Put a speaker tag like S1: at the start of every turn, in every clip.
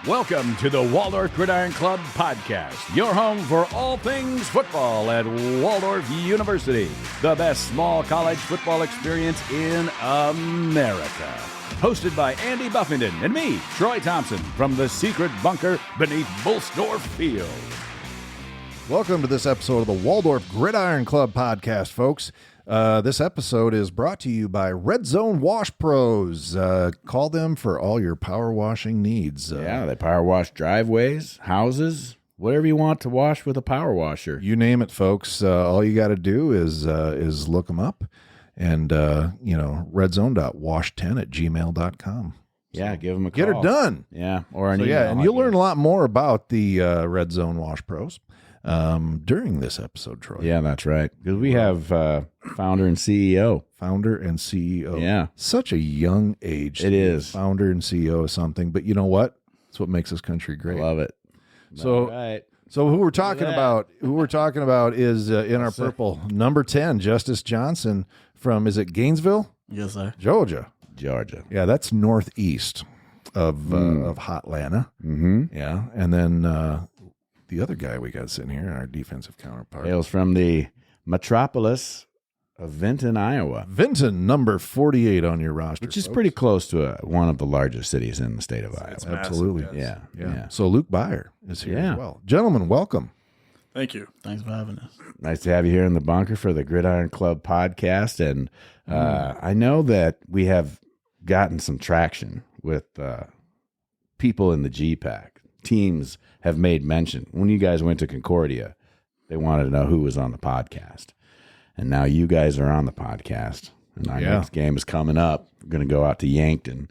S1: Welcome to the Waldorf Gridiron Club podcast, your home for all things football at Waldorf University, the best small college football experience in America. Hosted by Andy Buffington and me, Troy Thompson, from the secret bunker beneath Bullsdorf Field.
S2: Welcome to this episode of the Waldorf Gridiron Club podcast, folks. This episode is brought to you by Red Zone Wash Pros. Call them for all your power washing needs.
S1: They power wash driveways, houses, whatever you want to wash with a power washer.
S2: You name it, folks. All you got to do is look them up and, redzone.wash10@gmail.com.
S1: Yeah, give them a call.
S2: Get her done.
S1: Yeah, or an email.
S2: Yeah, and you'll learn a lot more about the Red Zone Wash Pros during this episode, Troy.
S1: Yeah, that's right. Because we have founder and CEO.
S2: Founder and CEO.
S1: Yeah.
S2: Such a young age.
S1: It is.
S2: Founder and CEO of something. But you know what? It's what makes this country great.
S1: Love it.
S2: So,
S1: all right.
S2: So who we're talking about is in our purple, number 10, Justice Johnson from, is it Gainesville?
S3: Yes, sir.
S2: Georgia.
S1: Georgia.
S2: That's northeast of Hotlanta.
S1: Mm-hmm.
S2: Yeah. And then the other guy we got sitting here, our defensive counterpart.
S1: Hails from the metropolis of Vinton, Iowa.
S2: Vinton, number 48 on your roster.
S1: Which is
S2: folks.
S1: pretty close to one of the largest cities in the state of Iowa.
S2: Absolutely.
S3: Massive, yes.
S2: Yeah. So Luke Beyer is here as well. Gentlemen, welcome.
S4: Thank you.
S3: Thanks for having us.
S1: Nice to have you here in the bunker for the Gridiron Club podcast. And I know that we have gotten some traction with people in the GPAC. Teams have made mention. When you guys went to Concordia, they wanted to know who was on the podcast. And now you guys are on the podcast. And our next game is coming up. We're going to go out to Yankton,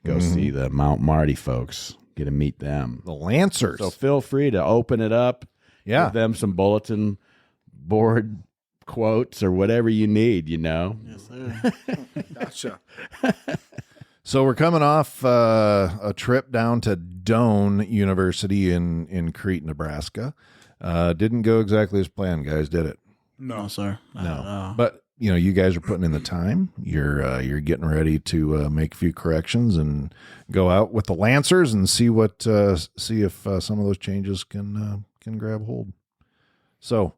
S1: go see the Mount Marty folks, get to meet them.
S2: The Lancers.
S1: So feel free to open it up.
S2: Yeah.
S1: Give them some bulletin board quotes or whatever you need,
S3: Yes, sir.
S4: Gotcha.
S2: So we're coming off a trip down to Doane University in Crete, Nebraska. Didn't go exactly as planned, guys, did it?
S3: No, sir. Not at all.
S2: But you guys are putting in the time. You're getting ready to make a few corrections and go out with the Lancers and see if some of those changes can grab hold. So.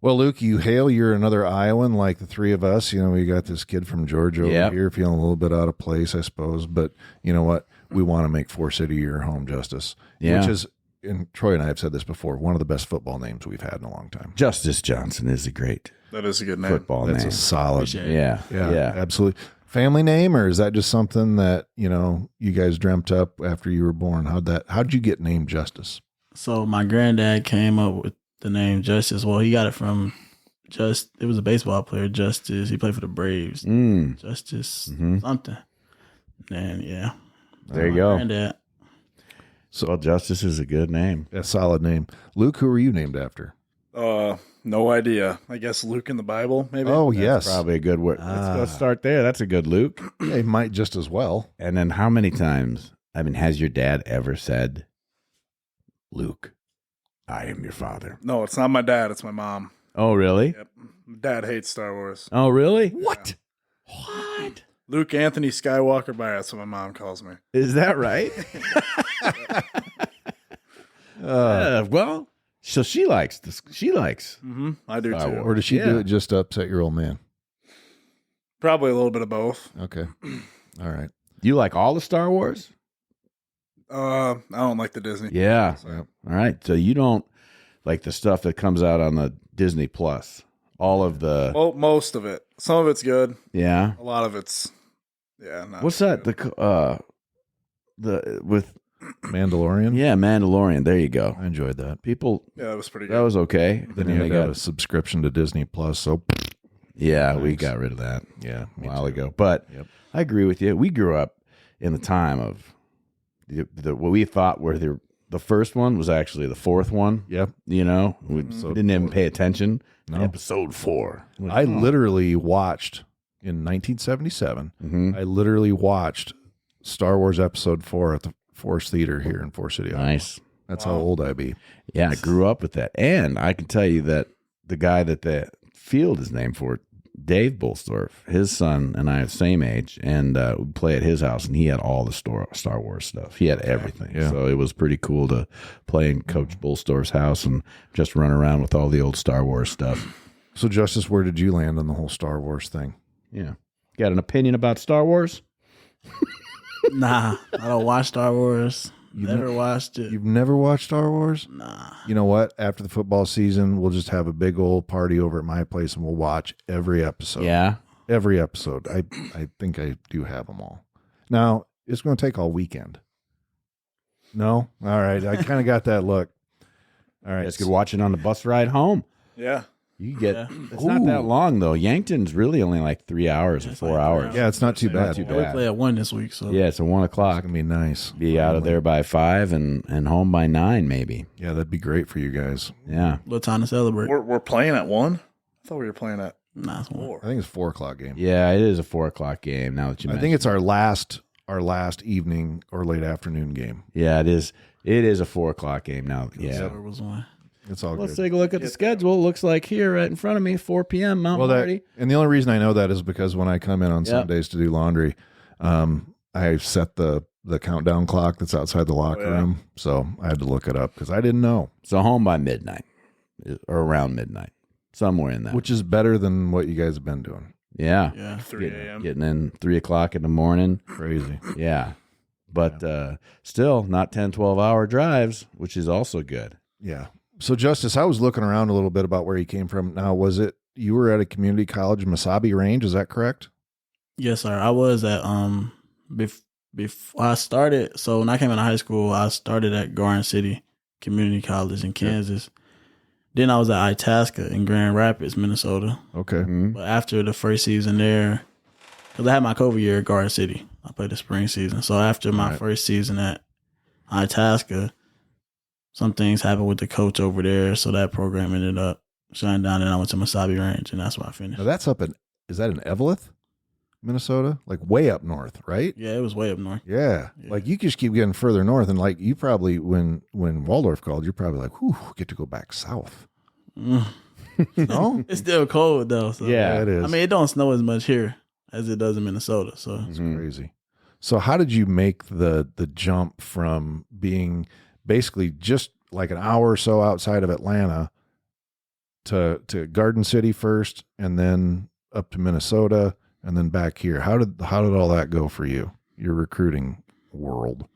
S2: Well, Luke, you're another Iowan like the three of us. We got this kid from Georgia over here feeling a little bit out of place, I suppose. But you know what? We want to make Forest City your home, Justice.
S1: Yeah.
S2: Which is, and Troy and I have said this before, one of the best football names we've had in a long time.
S1: Justice Johnson is a great
S4: That is a good name.
S1: football
S2: That's
S1: name.
S2: a solid.
S3: Appreciate it.
S1: Yeah.
S2: Absolutely. Family name, or is that just something that, you guys dreamt up after you were born? How'd you get named Justice?
S3: So my granddad came up with the name Justice. Well, he got it from it was a baseball player, Justice. He played for the Braves. Justice something. And
S1: There you go.
S3: Granddad.
S1: So Justice is a good name.
S2: A solid name. Luke, who are you named after?
S4: No idea. I guess Luke in the Bible, maybe.
S2: Oh, yes.
S1: Probably a good word. Let's start there. That's a good Luke.
S2: They might just as well.
S1: And then how many times, has your dad ever said, Luke, I am your father?
S4: No, it's not my dad. It's my mom.
S1: Oh, really?
S4: Yep. Dad hates Star Wars.
S1: Oh, really?
S2: What?
S1: What?
S4: Luke Anthony Skywalker Beyer. That's what my mom calls me.
S1: Is that right? Well, so she likes this. She likes.
S4: Mm-hmm. I do
S1: Star
S4: too.
S1: Wars.
S2: Or does she do it just to upset your old man?
S4: Probably a little bit of both.
S2: Okay. All right.
S1: You like all the Star Wars?
S4: I don't like the Disney.
S1: Yeah.
S2: Yep.
S1: All right. So you don't like the stuff that comes out on the Disney Plus. All of the.
S4: Well, most of it. Some of it's good.
S1: Yeah.
S4: A lot of it's. Yeah. Not
S1: What's
S4: so
S1: that?
S4: good.
S1: With
S2: Mandalorian?
S1: Mandalorian. There you go.
S2: I enjoyed that.
S1: People.
S4: Yeah, that was pretty good.
S1: That was okay.
S2: Then you had to have a subscription to Disney Plus, so
S1: Yeah, we
S2: Thanks.
S1: got rid of that
S2: yeah.
S1: a while ago. But
S2: Yep.
S1: I agree with you. We grew up in the time of what we thought were the first one was actually the fourth one.
S2: Yep.
S1: We didn't even pay attention.
S2: No.
S1: Episode 4.
S2: I literally watched in 1977.
S1: Mhm.
S2: I literally watched Star Wars Episode 4 at the Forest Theater here in Forest City. Iowa.
S1: Nice.
S2: That's how old I be.
S1: Yeah, I grew up with that. And I can tell you that the guy that the field is named for Dave Bullsdorf, his son and I are the same age, and we play at his house, and he had all the Star Wars stuff. He had everything.
S2: Yeah.
S1: So it was pretty cool to play in Coach Bullsdorf's house and just run around with all the old Star Wars stuff.
S2: So, Justice, where did you land on the whole Star Wars thing?
S1: Yeah. Got an opinion about Star Wars?
S3: Nah, I don't watch Star Wars. Never watched it.
S2: You've never watched Star Wars?
S3: Nah.
S2: You know what? After the football season, we'll just have a big old party over at my place, and we'll watch every episode.
S1: Yeah.
S2: Every episode. I think I do have them all. Now, it's going to take all weekend. No? All right. I kind of got that look. All right.
S1: You guys could watch it on the bus ride home.
S4: Yeah.
S1: You get it's not that long though. Yankton's really only like 3 hours or 4 hours.
S2: Yeah, it's not too bad.
S1: too
S3: Yeah, we
S1: bad.
S3: play at 1 this week, so
S1: Yeah, it's at 1
S2: It's
S1: o'clock.
S2: going to be nice.
S1: Be out of there by 5 and home by 9 maybe.
S2: Yeah, that'd be great for you guys.
S1: Yeah.
S3: little time to celebrate.
S4: We're playing at 1? I thought we were playing at
S3: Nah, it's 1.
S4: 4.
S2: I think it's 4 o'clock game.
S1: Yeah, it is a 4 o'clock game now that you
S2: I
S1: mentioned.
S2: think it's our last evening or late afternoon game.
S1: Yeah, it is. It is a 4 o'clock game now. Yeah.
S3: So it was 1.
S2: It's all
S1: Let's
S2: good.
S1: take a look at the schedule. It looks like here right in front of me, 4 p.m. Mount Marty.
S2: And the only reason I know that is because when I come in on
S1: Yep.
S2: Sundays to do laundry, I set the countdown clock that's outside the locker room. So I had to look it up because I didn't know.
S1: So home by midnight or around midnight, somewhere in that.
S2: Which is better than what you guys have been doing.
S1: Yeah.
S3: Yeah.
S4: 3 a.m.
S1: Getting in 3 o'clock in the morning.
S2: Crazy.
S1: Yeah. But still not 10, 12-hour drives, which is also good.
S2: Yeah. So, Justice, I was looking around a little bit about where you came from. Now, was it you were at a community college, Mesabi Range? Is that correct?
S3: Yes, sir. I was at before I started. So when I came into high school, I started at Garden City Community College in Kansas. Then I was at Itasca in Grand Rapids, Minnesota.
S2: Okay.
S1: Mhm.
S3: But after the first season there, because I had my COVID year at Garden City, I played the spring season. So after my first season at Itasca, some things happened with the coach over there, so that program ended up shutting down, and I went to Mesabi Range, and that's where I finished.
S2: Now, that's up in, is that in Eveleth, Minnesota? Like way up north, right?
S3: Yeah, it was way up north.
S2: Yeah. Like you just keep getting further north. And like you probably, when Waldorf called, you're probably like, whew, get to go back south. No?
S3: It's still cold, though. So.
S1: Yeah.
S2: It is.
S3: I mean, it don't snow as much here as it does in Minnesota. So
S2: It's crazy. So how did you make the jump from being basically just like an hour or so outside of Atlanta to Garden City first and then up to Minnesota and then back here? How did all that go for you, your recruiting world?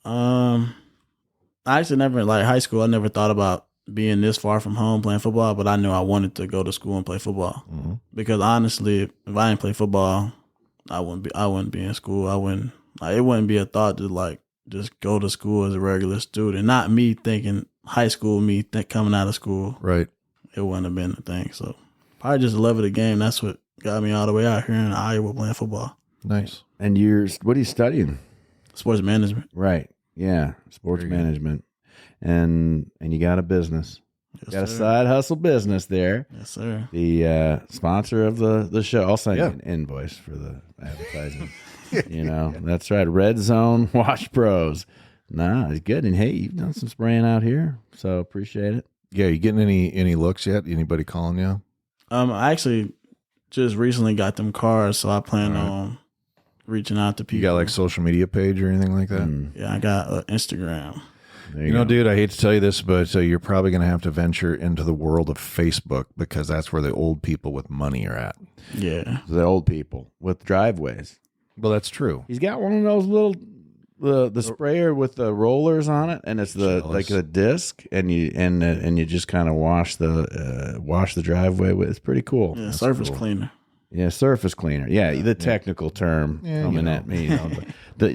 S3: I actually never, like high school, I never thought about being this far from home playing football, but I knew I wanted to go to school and play football.
S2: Mm-hmm.
S3: Because honestly, if I didn't play football, I wouldn't be in school. It wouldn't be a thought to like just go to school as a regular student. Not me thinking high school, coming out of school.
S2: Right.
S3: It wouldn't have been a thing. So probably just the love of the game. That's what got me all the way out here in Iowa playing football.
S2: Nice.
S1: And what are you studying?
S3: Sports management.
S1: Right. Yeah. Sports
S2: Very good.
S1: management. And you got a business.
S3: Yes,
S1: Got a
S3: sir.
S1: side hustle business there.
S3: Yes, sir.
S1: The sponsor of the show. I'll send
S2: Yeah.
S1: you an invoice for the advertising. That's right. Red Zone Wash Pros. Nah, it's good. And hey, you've done some spraying out here, so appreciate it.
S2: Yeah. You getting any looks yet? Anybody calling you?
S3: I actually just recently got them cars, so I plan on reaching out to people.
S2: You got like social media page or anything like that?
S3: Yeah, I got Instagram.
S1: There
S2: You know,
S1: go.
S2: dude, I hate to tell you this, but you're probably going to have to venture into the world of Facebook because that's where the old people with money are at.
S3: Yeah.
S1: The old people with driveways.
S2: Well, that's true.
S1: He's got one of those little the sprayer with the rollers on it, and it's like the disc, and you just kind of wash the driveway with. It's pretty cool.
S3: Yeah,
S1: That's
S3: surface
S1: cool.
S3: cleaner.
S1: Yeah, surface cleaner. Yeah, the technical term coming at me.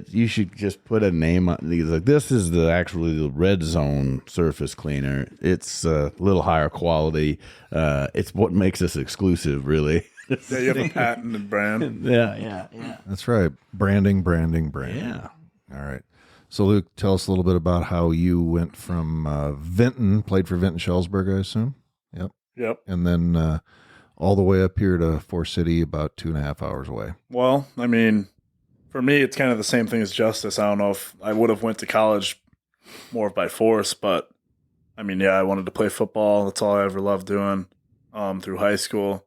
S1: You should just put a name on these. Like this is the Red Zone surface cleaner. It's a little higher quality. It's what makes us exclusive, really.
S4: Yeah, you have a patented brand.
S1: Yeah.
S2: That's right. Branding.
S1: Yeah.
S2: All right. So, Luke, tell us a little bit about how you went from Vinton, played for Vinton Shellsburg, I assume. Yep.
S4: Yep.
S2: And then all the way up here to Forest City, about 2.5 hours away.
S4: Well, I mean, for me, it's kind of the same thing as Justice. I don't know if I would have went to college more by force, but I mean, yeah, I wanted to play football. That's all I ever loved doing through high school.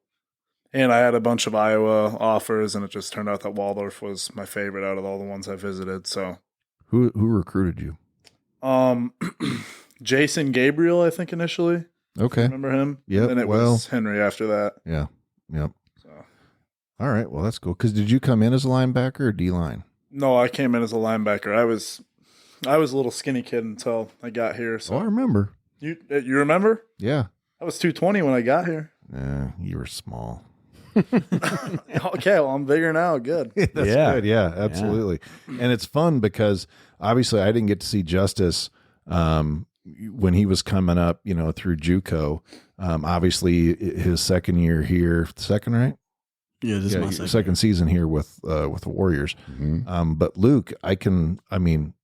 S4: And I had a bunch of Iowa offers, and it just turned out that Waldorf was my favorite out of all the ones I visited. So,
S2: Who recruited you?
S4: Jason Gabriel, I think initially.
S2: Okay.
S4: Remember him?
S2: Yep.
S4: And it was Henry after that.
S2: Yeah. Yep.
S4: So.
S2: All right. Well, that's cool. Because did you come in as a linebacker or D-line?
S4: No, I came in as a linebacker. I was a little skinny kid until I got here. So
S2: I remember.
S4: you remember?
S2: Yeah.
S4: I was 220 when I got here.
S2: You were small.
S4: Okay, well, I'm bigger now. Good.
S2: That's good. Yeah, absolutely. Yeah. And it's fun because obviously I didn't get to see Justice when he was coming up, through JUCO. Obviously his second year here, second, right?
S3: Yeah, this is my
S2: second season here with the Warriors.
S1: Mm-hmm.
S2: But Luke, to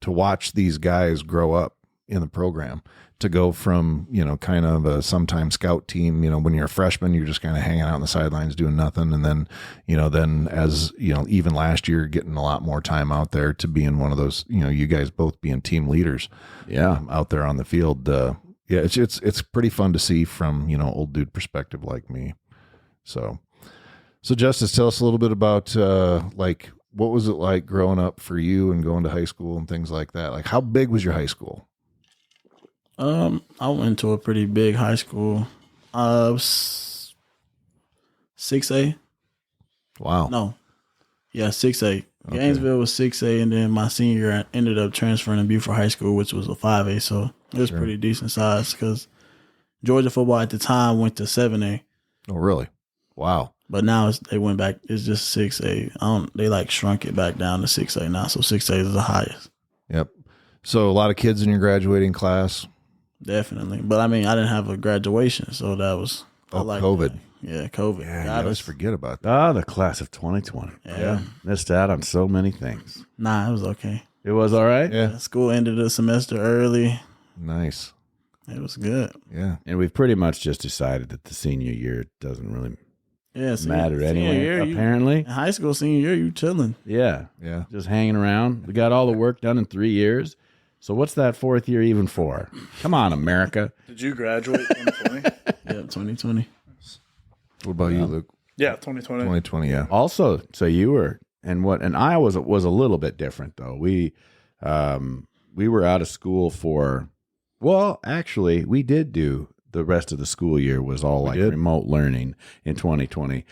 S2: watch these guys grow up in the program, to go from, kind of a sometime scout team, when you're a freshman, you're just kind of hanging out on the sidelines doing nothing. And then, then as, even last year, getting a lot more time out there to being one of those, you guys both being team leaders out there on the field. It's pretty fun to see from, old dude perspective like me. So Justice, tell us a little bit about, what was it like growing up for you and going to high school and things like that? Like, how big was your high school?
S3: I went to a pretty big high school. 6A.
S2: Wow.
S3: No. Yeah, 6A. Okay. Gainesville was 6A, and then my senior year I ended up transferring to Beaufort High School, which was a 5A, so it was pretty decent size because Georgia football at the time went to 7A.
S2: Oh, really? Wow.
S3: But now they went back. It's just 6A. They shrunk it back down to 6A now, so 6A is the highest.
S2: Yep. So a lot of kids in your graduating class.
S3: Definitely, but I didn't have a graduation, so that was
S2: COVID.
S3: That. Yeah, COVID.
S2: Yeah, I always forget about that.
S1: Oh, the class of 2020.
S3: Yeah,
S1: missed out on so many things.
S3: Nah, it was okay.
S1: It was all right.
S2: Yeah,
S3: school ended the semester early.
S2: Nice.
S3: It was good.
S2: Yeah,
S1: and we've pretty much just decided that the senior year doesn't really matter anyway.
S3: Year,
S1: apparently,
S3: in high school senior year, you chilling.
S1: Yeah,
S2: yeah,
S1: just hanging around. We got all the work done in 3 years. So what's that fourth year even for? Come on, America.
S4: Did you graduate 2020?
S3: Yeah, 2020.
S2: What about you, Luke?
S4: Yeah, 2020.
S2: 2020, yeah.
S1: Also, so you were, and I was a little bit different though. We were out of school actually, we did do the rest of the school year was all remote learning in 2020,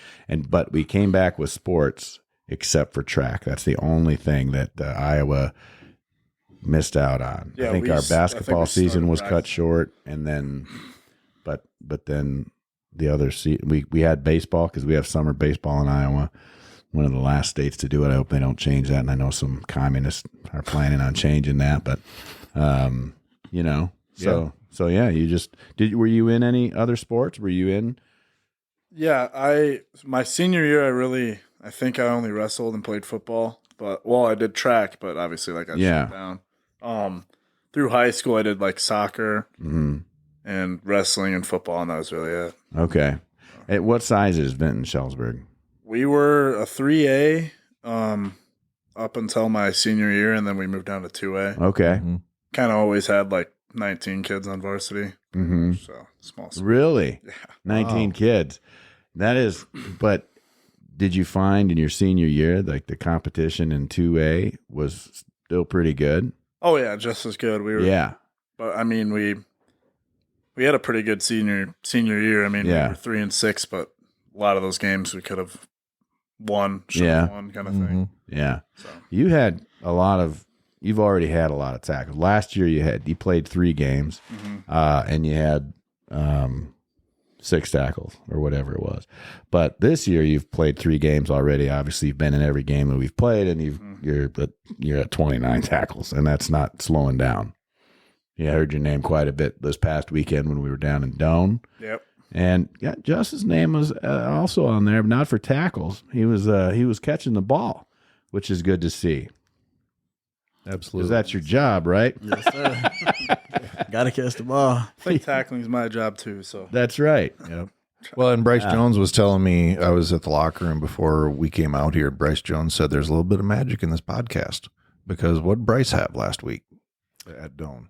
S1: but we came back with sports except for track. That's the only thing that Iowa missed out on.
S4: Yeah,
S1: I think our basketball season was cut short, and then, but then the other we had baseball because we have summer baseball in Iowa. One of the last states to do it. I hope they don't change that, and I know some communists are planning on changing that. But so yeah, you just were you in any other sports? Were you in?
S4: Yeah, my senior year, I think I only wrestled and played football. But I did track, but obviously I shut down. Through high school, I did soccer and wrestling and football, and that was really it.
S1: Okay. At what size is Vinton Shellsburg?
S4: We were a 3A up until my senior year, and then we moved down to 2A.
S1: Okay.
S2: Mm-hmm.
S4: Kind of always had 19 kids on varsity.
S1: Mm-hmm.
S4: So small.
S1: Really?
S4: Yeah.
S1: 19 kids. That is, but did you find in your senior year, the competition in 2A was still pretty good?
S4: Oh, yeah, just as good. But, we had a pretty good senior year. We were 3-6, but a lot of those games we could have won, won kind of thing.
S1: Yeah.
S4: So.
S1: You've already had a lot of tackles. Last year you played 3 games, and you had 6 tackles or whatever it was. But this year you've played 3 games already. Obviously you've been in every game that we've played, and you're at 29 tackles, and that's not slowing down. Yeah, I heard your name quite a bit this past weekend when we were down in Doane.
S4: Yep.
S1: And Justin's name was also on there, but not for tackles. He was catching the ball, which is good to see.
S2: Absolutely.
S1: Because that's your job, right?
S3: Yes, sir. Got to catch the ball.
S4: I think tackling is my job too. So
S1: that's right.
S2: Yep. Well, and Bryce Jones was telling me, I was at the locker room before we came out here. Bryce Jones said there's a little bit of magic in this podcast because what did Bryce have last week at Doane?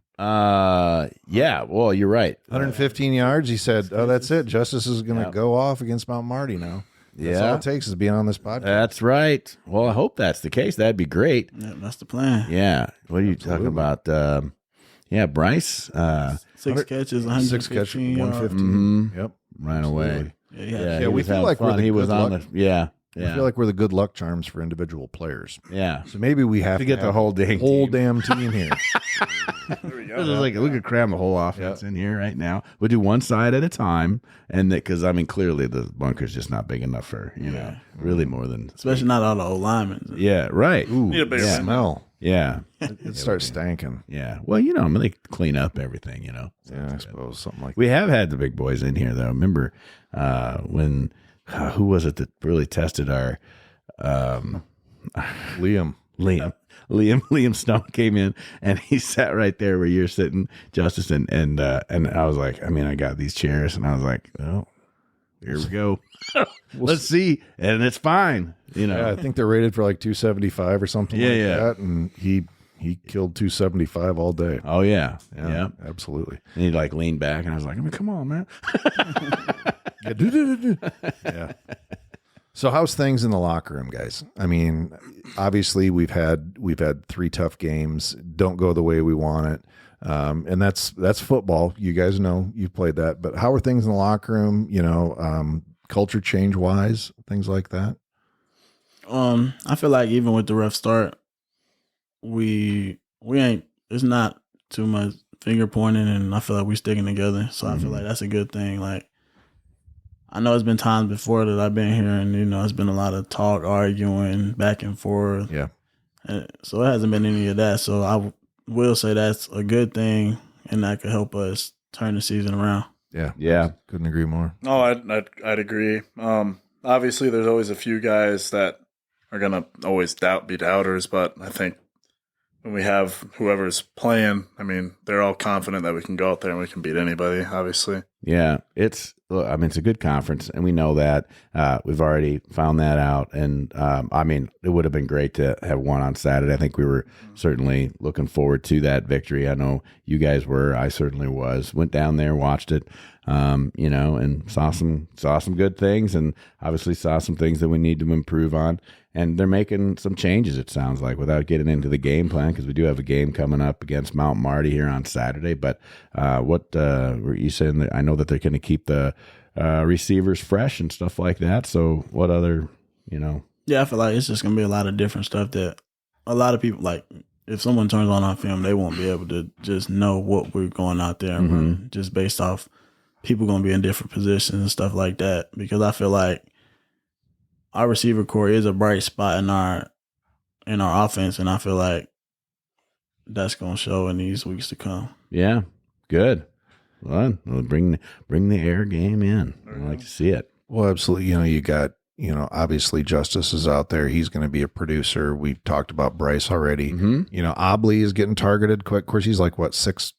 S1: Yeah. Well, you're right.
S2: 115 yards. He said, "Oh, that's it. Justice is going to go off against Mount Marty now." That's all it takes is being on this podcast.
S1: That's right. Well, I hope that's the case. That'd be great.
S3: Yeah, that's the plan.
S1: Yeah. What are you talking about? Bryce.
S3: 6 catches, 115
S2: 6 catches, 115.
S1: Mhm.
S2: Yep.
S1: Right away.
S3: Yeah,
S1: he
S2: we
S1: was
S2: feel
S1: having
S2: like we're
S1: fun.
S2: the
S1: He was
S2: good
S1: on
S2: luck.
S1: the yeah.
S2: I feel like we're the good luck charms for individual players.
S1: Yeah.
S2: So maybe we have
S1: To get
S2: have
S1: the whole dang
S2: whole
S1: team.
S2: damn team here.
S4: There we
S1: It's
S4: go.
S1: just like we could cram the whole offense in here right now. We'll do one side at a time, and because I mean, clearly the bunker's just not big enough for really more than
S3: especially not all the old linemen.
S1: yeah, right. Ooh,
S4: Need a bigger
S1: yeah.
S2: Smell.
S1: Yeah,
S2: It starts stanking.
S1: yeah. Well, I mean, they clean up everything,
S2: Yeah, I suppose something like
S1: We have had the big boys in here though. Remember when who was it that really tested our
S2: Liam.
S1: Liam Stone came in and he sat right there where you're sitting, Justice, and I was like, I mean, I got these chairs and I was like, oh, here we go. Let's see. And it's fine.
S2: Yeah, I think they're rated for like 275 or something like that. And he killed 275 all day.
S1: Oh yeah. Yeah.
S2: Absolutely.
S1: And he like leaned back and I was like, I mean, come on, man.
S2: Yeah. So how's things in the locker room, guys? I mean, obviously we've had 3 tough games. Don't go the way we want it. And that's football. You guys know you've played that, but how are things in the locker room, culture change wise, things like that?
S3: I feel like even with the rough start, we ain't. It's not too much finger pointing, and I feel like we sticking together. So I feel like that's a good thing. Like I know it's been times before that I've been here, and it's been a lot of talk, arguing, back and forth.
S2: Yeah.
S3: And so it hasn't been any of that. So I will say that's a good thing, and that could help us turn the season around.
S2: Yeah.
S1: Yeah.
S2: Couldn't agree more.
S4: No, I'd agree. Obviously, there's always a few guys that are gonna always be doubters, but I think when we have whoever's playing, I mean, they're all confident that we can go out there and we can beat anybody. Obviously,
S1: Yeah, it's a good conference, and we know that. We've already found that out, and I mean, it would have been great to have won on Saturday. I think we were certainly looking forward to that victory. I know you guys were. I certainly was. Went down there, watched it, and saw some good things, and obviously saw some things that we need to improve on. And they're making some changes, it sounds like, without getting into the game plan, because we do have a game coming up against Mount Marty here on Saturday. But what were you saying? I know that they're going to keep the receivers fresh and stuff like that. So what other,
S3: Yeah, I feel like it's just gonna be a lot of different stuff that a lot of people like. If someone turns on our film, they won't be able to just know what we're going out there and run, just based off people gonna be in different positions and stuff like that. Because I feel like our receiver core is a bright spot in our offense, and I feel like that's gonna show in these weeks to come.
S1: Yeah, good. Well, bring the air game in. I like to see it.
S2: Well, absolutely. You got, obviously Justice is out there. He's going to be a producer. We've talked about Bryce already. Obley is getting targeted quick. Of course, he's like, what, 6'4",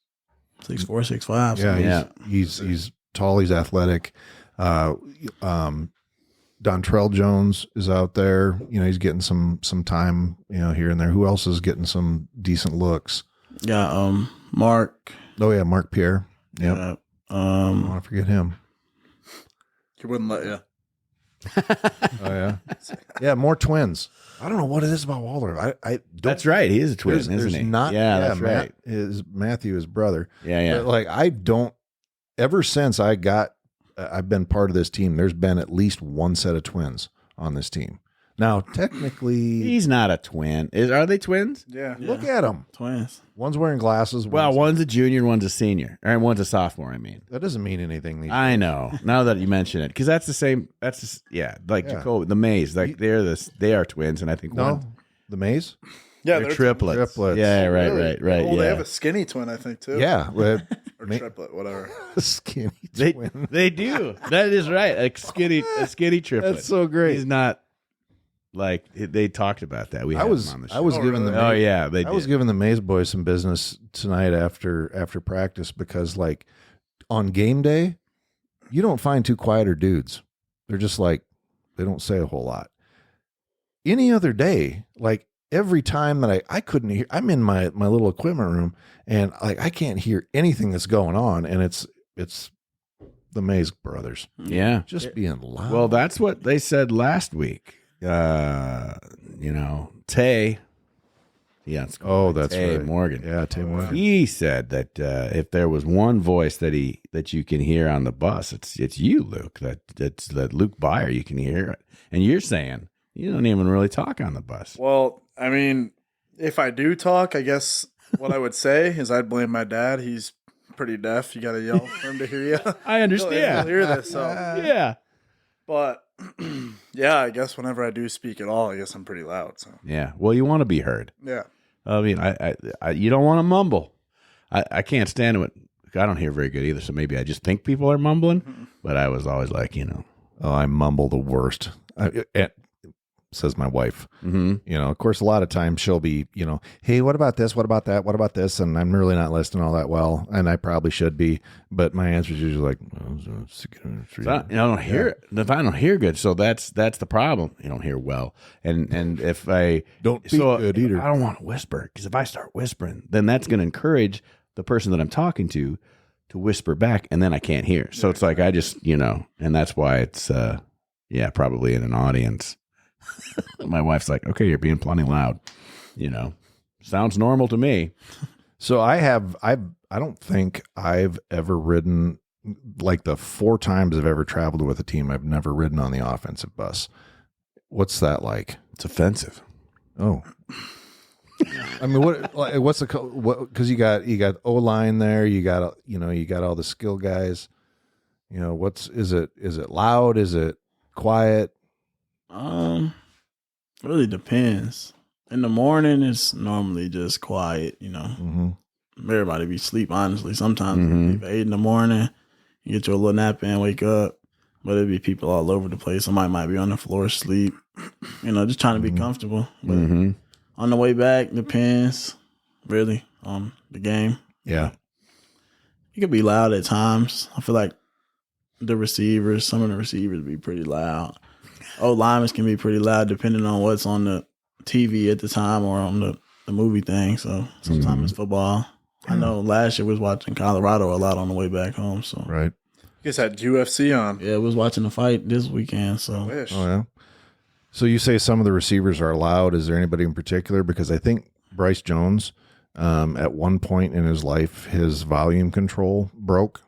S3: 6'4", 6'5".
S2: Yeah, he's tall. He's athletic. Dontrell Jones is out there. He's getting some time, here and there. Who else is getting some decent looks?
S3: Yeah, Mark.
S2: Oh yeah, Mark Pierre. Yep.
S3: Yeah,
S2: I don't want to forget him.
S4: he wouldn't let you.
S2: Oh yeah, yeah. More twins. I don't know what it is about Waller. I don't.
S1: That's right. He is a twin, isn't
S2: there's
S1: he?
S2: Not.
S1: Yeah, that's right.
S2: Matthew, his brother.
S1: Yeah.
S2: But I don't. Ever since I've been part of this team, there's been at least one set of twins on this team. Now, technically,
S1: He's not a twin. Are they twins?
S4: Yeah.
S2: look at them.
S3: twins.
S2: One's wearing glasses.
S1: Well, one's a junior, and one's a senior, or one's a sophomore. I mean,
S2: that doesn't mean anything.
S1: I know now that you mention it, because that's the same. That's just, like Jacoby, the Mays. Like they are twins, and I think
S2: no, the Maze.
S4: Yeah,
S1: they're triplets. Yeah, right.
S4: Well,
S1: Yeah,
S4: they have a skinny twin, I think, too.
S2: Yeah,
S4: Or triplet, whatever.
S2: skinny
S1: they
S2: twin.
S1: they do. That is right. A skinny triplet.
S2: That's so great.
S1: He's not like they talked about that. We
S2: I
S1: had
S2: was
S1: him on the show.
S2: I was giving
S4: really?
S2: the
S1: Oh
S2: Maze,
S1: yeah, they.
S2: I was
S1: did.
S2: giving the Maze boys some business tonight after practice, because like on game day, you don't find two quieter dudes. They're just like, they don't say a whole lot. Any other day, like every time that I couldn't hear, I'm in my little equipment room and like I can't hear anything that's going on, and it's the Mays brothers.
S1: Yeah.
S2: Just being loud.
S1: Well, that's what they said last week. Tay. Yeah.
S2: That's
S1: Tay
S2: right.
S1: Morgan.
S2: Yeah, Tay Morgan.
S1: He said that if there was one voice that you can hear on the bus, it's you, Luke. That Luke Beyer you can hear, and you're saying you don't even really talk on the bus.
S4: Well, I mean, if I do talk, I guess what I would say is I'd blame my dad. He's pretty deaf. You got to yell for him to hear you.
S1: I understand.
S4: He'll hear this. So
S1: Yeah.
S4: but yeah, I guess whenever I do speak at all, I guess I'm pretty loud. So
S1: Yeah. Well, you want to be heard.
S4: yeah.
S1: I mean, I you don't want to mumble. I can't stand it. I don't hear very good either. So maybe I just think people are mumbling. But I was always like,
S2: Oh, I mumble the worst. Says my wife.
S1: mm-hmm.
S2: Of course, a lot of times she'll be, hey, what about this? What about that? What about this? And I'm really not listening all that well, and I probably should be. But my answer is usually like,
S1: I don't hear it. If I don't hear good, so that's the problem. You don't hear well, and if I
S2: don't be good either.
S1: I don't want to whisper, because if I start whispering, then that's going to encourage the person that I'm talking to whisper back, and then I can't hear. So it's like I just and that's why it's probably in an audience. My wife's like, okay, you're being plenty loud. Sounds normal to me.
S2: So I don't think I've ever ridden, like the 4 times I've ever traveled with a team, I've never ridden on the offensive bus. What's that like?
S1: It's offensive.
S2: Oh, I mean, what's because you got O-line there, you got all the skill guys. Is it loud? Is it quiet?
S3: Really depends. In the morning, it's normally just quiet.
S2: Mm-hmm.
S3: Everybody be asleep. Honestly, sometimes if 8 in the morning, you get your little nap in, wake up. But it'd be people all over the place. Somebody might be on the floor asleep. Just trying to be comfortable. But on the way back, depends really on the game.
S2: Yeah,
S3: it could be loud at times. I feel like some of the receivers be pretty loud. Linemen can be pretty loud depending on what's on the TV at the time or on the movie thing. So sometimes it's football. I know last year was watching Colorado a lot on the way back home. So
S4: You
S2: right.
S4: guys had UFC on.
S3: Yeah, was watching the fight this weekend. So
S4: I wish.
S2: Oh yeah. So you say some of the receivers are loud. Is there anybody in particular? Because I think Bryce Jones, at one point in his life, his volume control broke,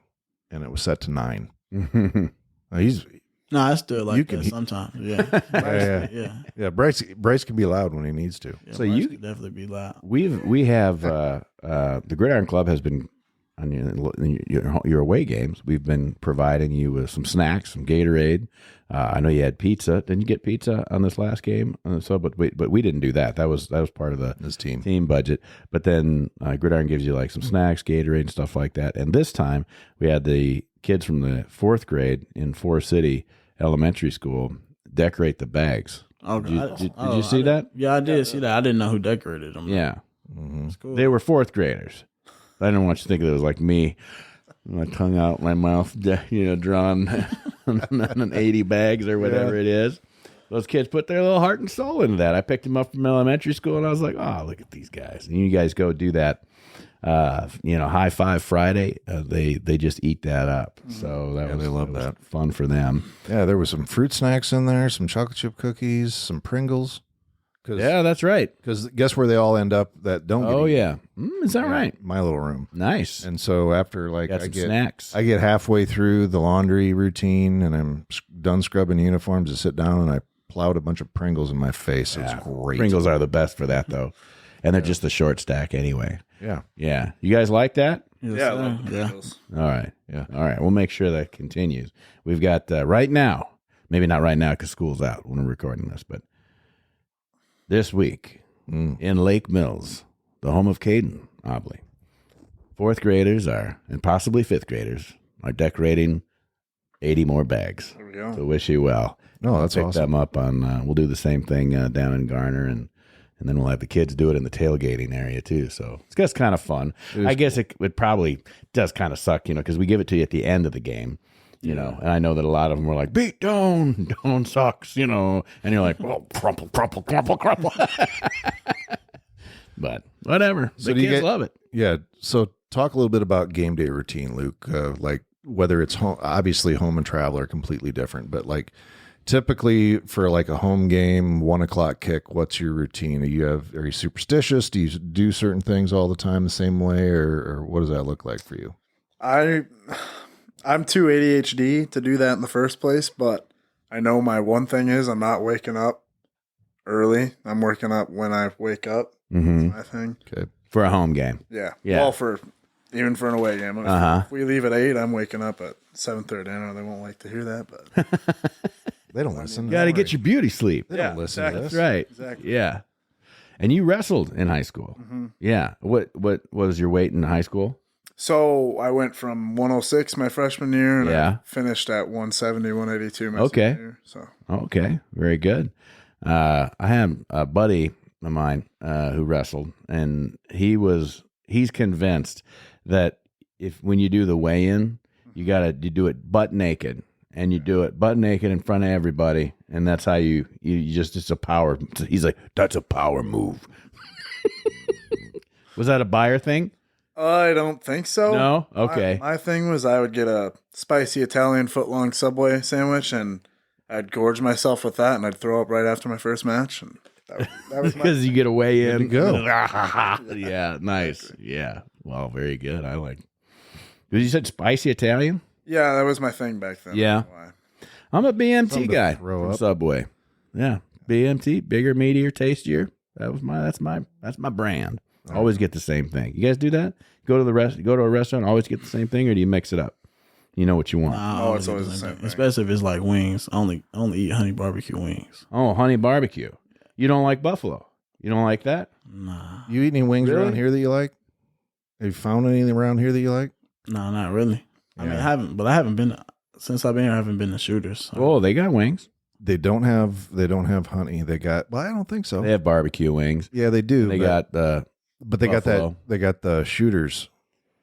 S2: and it was set to 9.
S3: No, I still like that sometimes. Yeah.
S2: Yeah. Bryce can be loud when he needs to.
S3: Yeah,
S2: so
S3: Bryce
S2: you
S3: can definitely be loud.
S1: We have the Gridiron Club has been on your away games. We've been providing you with some snacks, some Gatorade. I know you had pizza. Didn't you get pizza on this last game? But we didn't do that. That was part of
S2: this team
S1: budget. But then Gridiron gives you like some snacks, Gatorade, and stuff like that. And this time we had the kids from the 4th grade in Forest City Elementary School decorate the bags.
S3: Oh,
S1: did you see that?
S3: Yeah, I did see that. I didn't know who decorated them.
S1: Yeah.
S3: That's cool.
S1: They were 4th graders. I didn't want you to think it was like me, my tongue out, my mouth, drawn on 80 bags or whatever it is. Those kids put their little heart and soul into that. I picked them up from elementary school, and I was like, oh, look at these guys. And you guys go do that, High Five Friday. They just eat that up. So
S2: they love that.
S1: Fun for them.
S2: Yeah, there was some fruit snacks in there, some chocolate chip cookies, some Pringles.
S1: Yeah, that's right.
S2: Because guess where they all end up that don't get eaten?
S1: Yeah. Is that right?
S2: My little room.
S1: Nice.
S2: And so after I get
S1: snacks.
S2: I get halfway through the laundry routine and I'm done scrubbing uniforms to sit down and I plowed a bunch of Pringles in my face. It's great.
S1: Pringles are the best for that, though. And they're just a short stack anyway.
S2: Yeah.
S1: Yeah. You guys like that?
S4: Yeah, I love Pringles.
S1: All right. Yeah. All right. We'll make sure that continues. We've got right now, maybe not right now because school's out when we're recording this, but this week in Lake Mills, the home of Caden Obley, 4th graders and possibly 5th graders are decorating 80 more bags.
S4: There we go.
S1: So wish you well.
S2: No, that's
S1: Pick
S2: awesome.
S1: them up on. We'll do the same thing down in Garner, and then we'll have the kids do it in the tailgating area too. So it's just kind of fun. I guess it probably does kind of suck, because we give it to you at the end of the game. And I know that a lot of them were like, beat Doan sucks, and you're like, well, crumple. But whatever.
S2: So
S1: the kids love it.
S2: Yeah. So talk a little bit about game day routine, Luke. Like whether it's home, obviously home and travel are completely different, but like typically for like a home game, 1:00 kick, what's your routine? Are you superstitious? Do you do certain things all the time the same way, or what does that look like for you?
S4: I'm too ADHD to do that in the first place, but I know my one thing is I'm not waking up early. I'm waking up when I wake up.
S1: Mm-hmm.
S4: That's my thing.
S2: Okay.
S1: For a home game.
S4: Yeah.
S1: Yeah.
S4: Well, even for an away game. If we leave at 8, I'm waking up at 7:30. I know they won't like to hear that, but
S2: they don't listen.
S1: You got to get your beauty sleep.
S2: They don't listen to this.
S1: That's right.
S4: Exactly.
S1: Yeah. And you wrestled in high school.
S4: Mm-hmm.
S1: Yeah. What was your weight in high school?
S4: So I went from 106 my freshman year, and
S1: Yeah.
S4: I finished at 170, 182 my senior year. So
S1: Okay, very good. I had a buddy of mine who wrestled, and he's convinced that when you do the weigh-in, you do it butt naked, and you do it butt naked in front of everybody, and that's how you just, it's a power. He's like, that's a power move. Was that a Beyer thing?
S4: I don't think so.
S1: No? Okay.
S4: My thing was I would get a spicy Italian foot-long Subway sandwich, and I'd gorge myself with that, and I'd throw up right after my first match. And that was
S1: Because you get a weigh in.
S2: Good to
S1: go. Yeah, nice. Yeah. Well, very good. I like. You said spicy Italian?
S4: Yeah, that was my thing back then.
S1: Yeah.
S4: I don't know why.
S1: I'm a BMT
S2: Something to
S1: guy
S2: throw
S1: from
S2: up.
S1: Subway. Yeah, BMT, bigger, meatier, tastier. That's my brand. Always get the same thing. You guys do that? Go to a restaurant, always get the same thing, or do you mix it up? You know what you want.
S3: Nah,
S4: it's always the same thing.
S3: Especially if it's like wings. I only eat honey barbecue wings.
S1: Oh, honey barbecue. You don't like buffalo? You don't like that?
S3: Nah.
S2: You eat any wings
S1: Really?
S2: around here that you like? Have you found anything around here that you like?
S3: No, not really. I mean, I haven't been since I've been here. I haven't been to Shooters. So.
S1: Oh, they got wings.
S2: They don't have honey. They got, well, I don't think so.
S1: They have barbecue wings.
S2: Yeah, they do.
S1: They got
S2: but they
S1: buffalo.
S2: got the Shooters.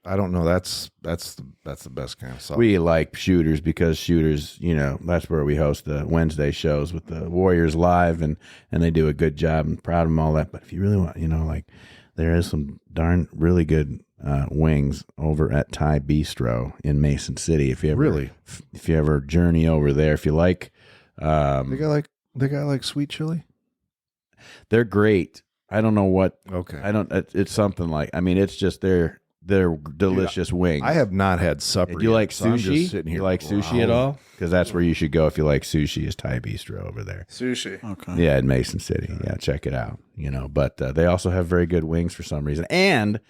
S2: I don't know. That's the best kind of sauce.
S1: We like Shooters because Shooters, that's where we host the Wednesday shows with the Warriors live, and they do a good job. I'm proud of them, all that. But if you really want, there is some darn really good wings over at Thai Bistro in Mason City. If you ever journey over there, if you like,
S2: they got like sweet chili.
S1: they're great. I don't know what.
S2: Okay.
S1: It's something like. I mean, it's just they're delicious wings.
S2: I have not had supper.
S1: Do you
S2: yet,
S1: like
S2: so I'm
S1: sushi?
S2: just sitting here.
S1: You like sushi at all? Because that's where you should go if you like sushi. Is Thai Bistro over there?
S4: Sushi.
S3: Okay.
S1: Yeah, in Mason City. Yeah, check it out. But they also have very good wings for some reason, and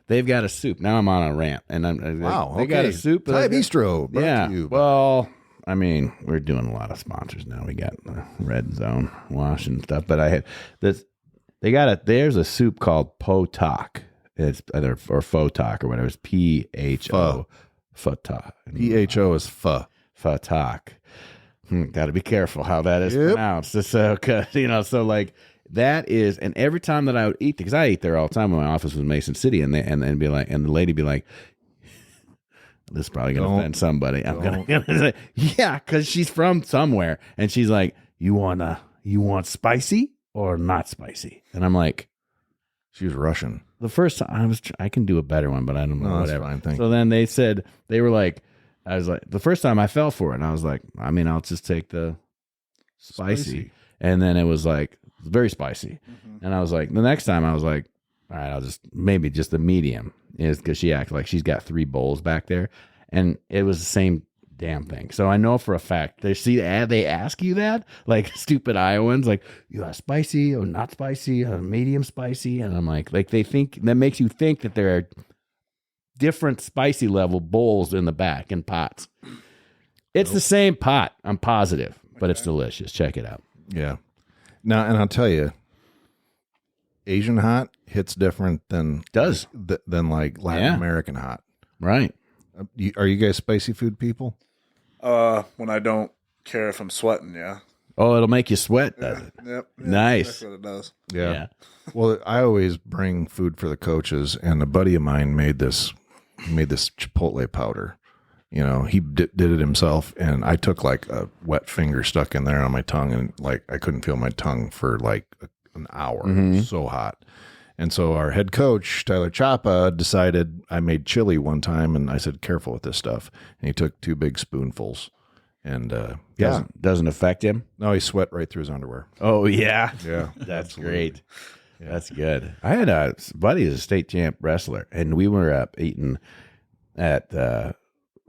S1: they've got a soup. Now I'm on a rant, and they got a soup.
S2: Thai Bistro. brought
S1: Yeah.
S2: to you.
S1: Well, I mean, we're doing a lot of sponsors now. We got Red Zone Wash and stuff, but I had this. There's a soup called Po Tok. It's either or Pho Tok or whatever. It's PHO. Pho Tok.
S2: PHO is pho.
S1: Pho Tok. Got to be careful how that is pronounced. So, so like that is, and every time that I would eat, because I ate there all the time when my office was in Mason City, and be like, and the lady be like, this is probably going to offend somebody. I'm going to say, yeah, because she's from somewhere, and she's like, you want spicy or not spicy? And I'm like,
S2: She was Russian.
S1: the first time I can do a better one, but I don't know.
S2: No, that's
S1: whatever.
S2: fine, thank
S1: So then they said, they were like, I was like, the first time I fell for it, and I was like, I mean, I'll just take the spicy. And then it was like very spicy. And I was like, the next time I was like, all right, I'll maybe just the medium, is because she acted like she's got 3 bowls back there, and it was the same damn thing. So I know for a fact they ask you that, like stupid Iowans, like, you are spicy or not spicy or medium spicy, and I'm like they think that makes you think that there are different spicy level bowls in the back and pots. It's the same pot, I'm positive, but it's delicious. Check it out.
S2: Yeah. Now, and I'll tell you, Asian hot hits different than like Latin American hot.
S1: Right.
S2: Are you guys spicy food people?
S4: When I don't care if I'm sweating, yeah.
S1: Oh, it'll make you sweat, does it?
S4: Yep. Yeah,
S1: Nice.
S4: that's what it does.
S1: Yeah.
S2: Well, I always bring food for the coaches, and a buddy of mine made this Chipotle powder. He did it himself, and I took like a wet finger stuck in there on my tongue, and like I couldn't feel my tongue for like an hour. It was so hot. And so our head coach, Tyler Chapa, decided, I made chili one time, and I said, careful with this stuff. And he took 2 big spoonfuls. And
S1: doesn't affect him.
S2: No, he sweat right through his underwear.
S1: Oh yeah,
S2: Yeah,
S1: that's
S2: absolutely.
S1: great. Yeah. That's good. I had a buddy who's a state champ wrestler, and we were up eating at.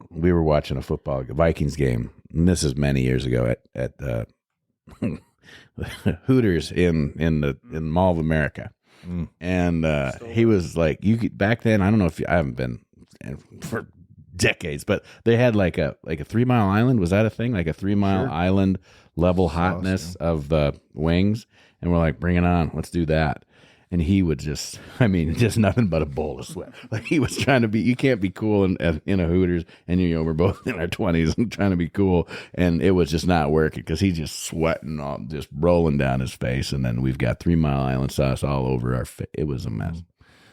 S1: We were watching a Vikings game. And this is many years ago at Hooters in the Mall of America, and he was like, "You could, back then. I don't know if I haven't been for decades, but they had like a 3 Mile Island. Was that a thing? Like a 3 Mile Island level hotness of the wings, and we're like, bring it on, let's do that. And he would just nothing but a bowl of sweat. Like he was trying to be, you can't be cool in a Hooters, and we're both in our 20s and trying to be cool, and it was just not working because he's just sweating, all just rolling down his face, and then we've got 3 Mile Island sauce all over our face. It was a mess.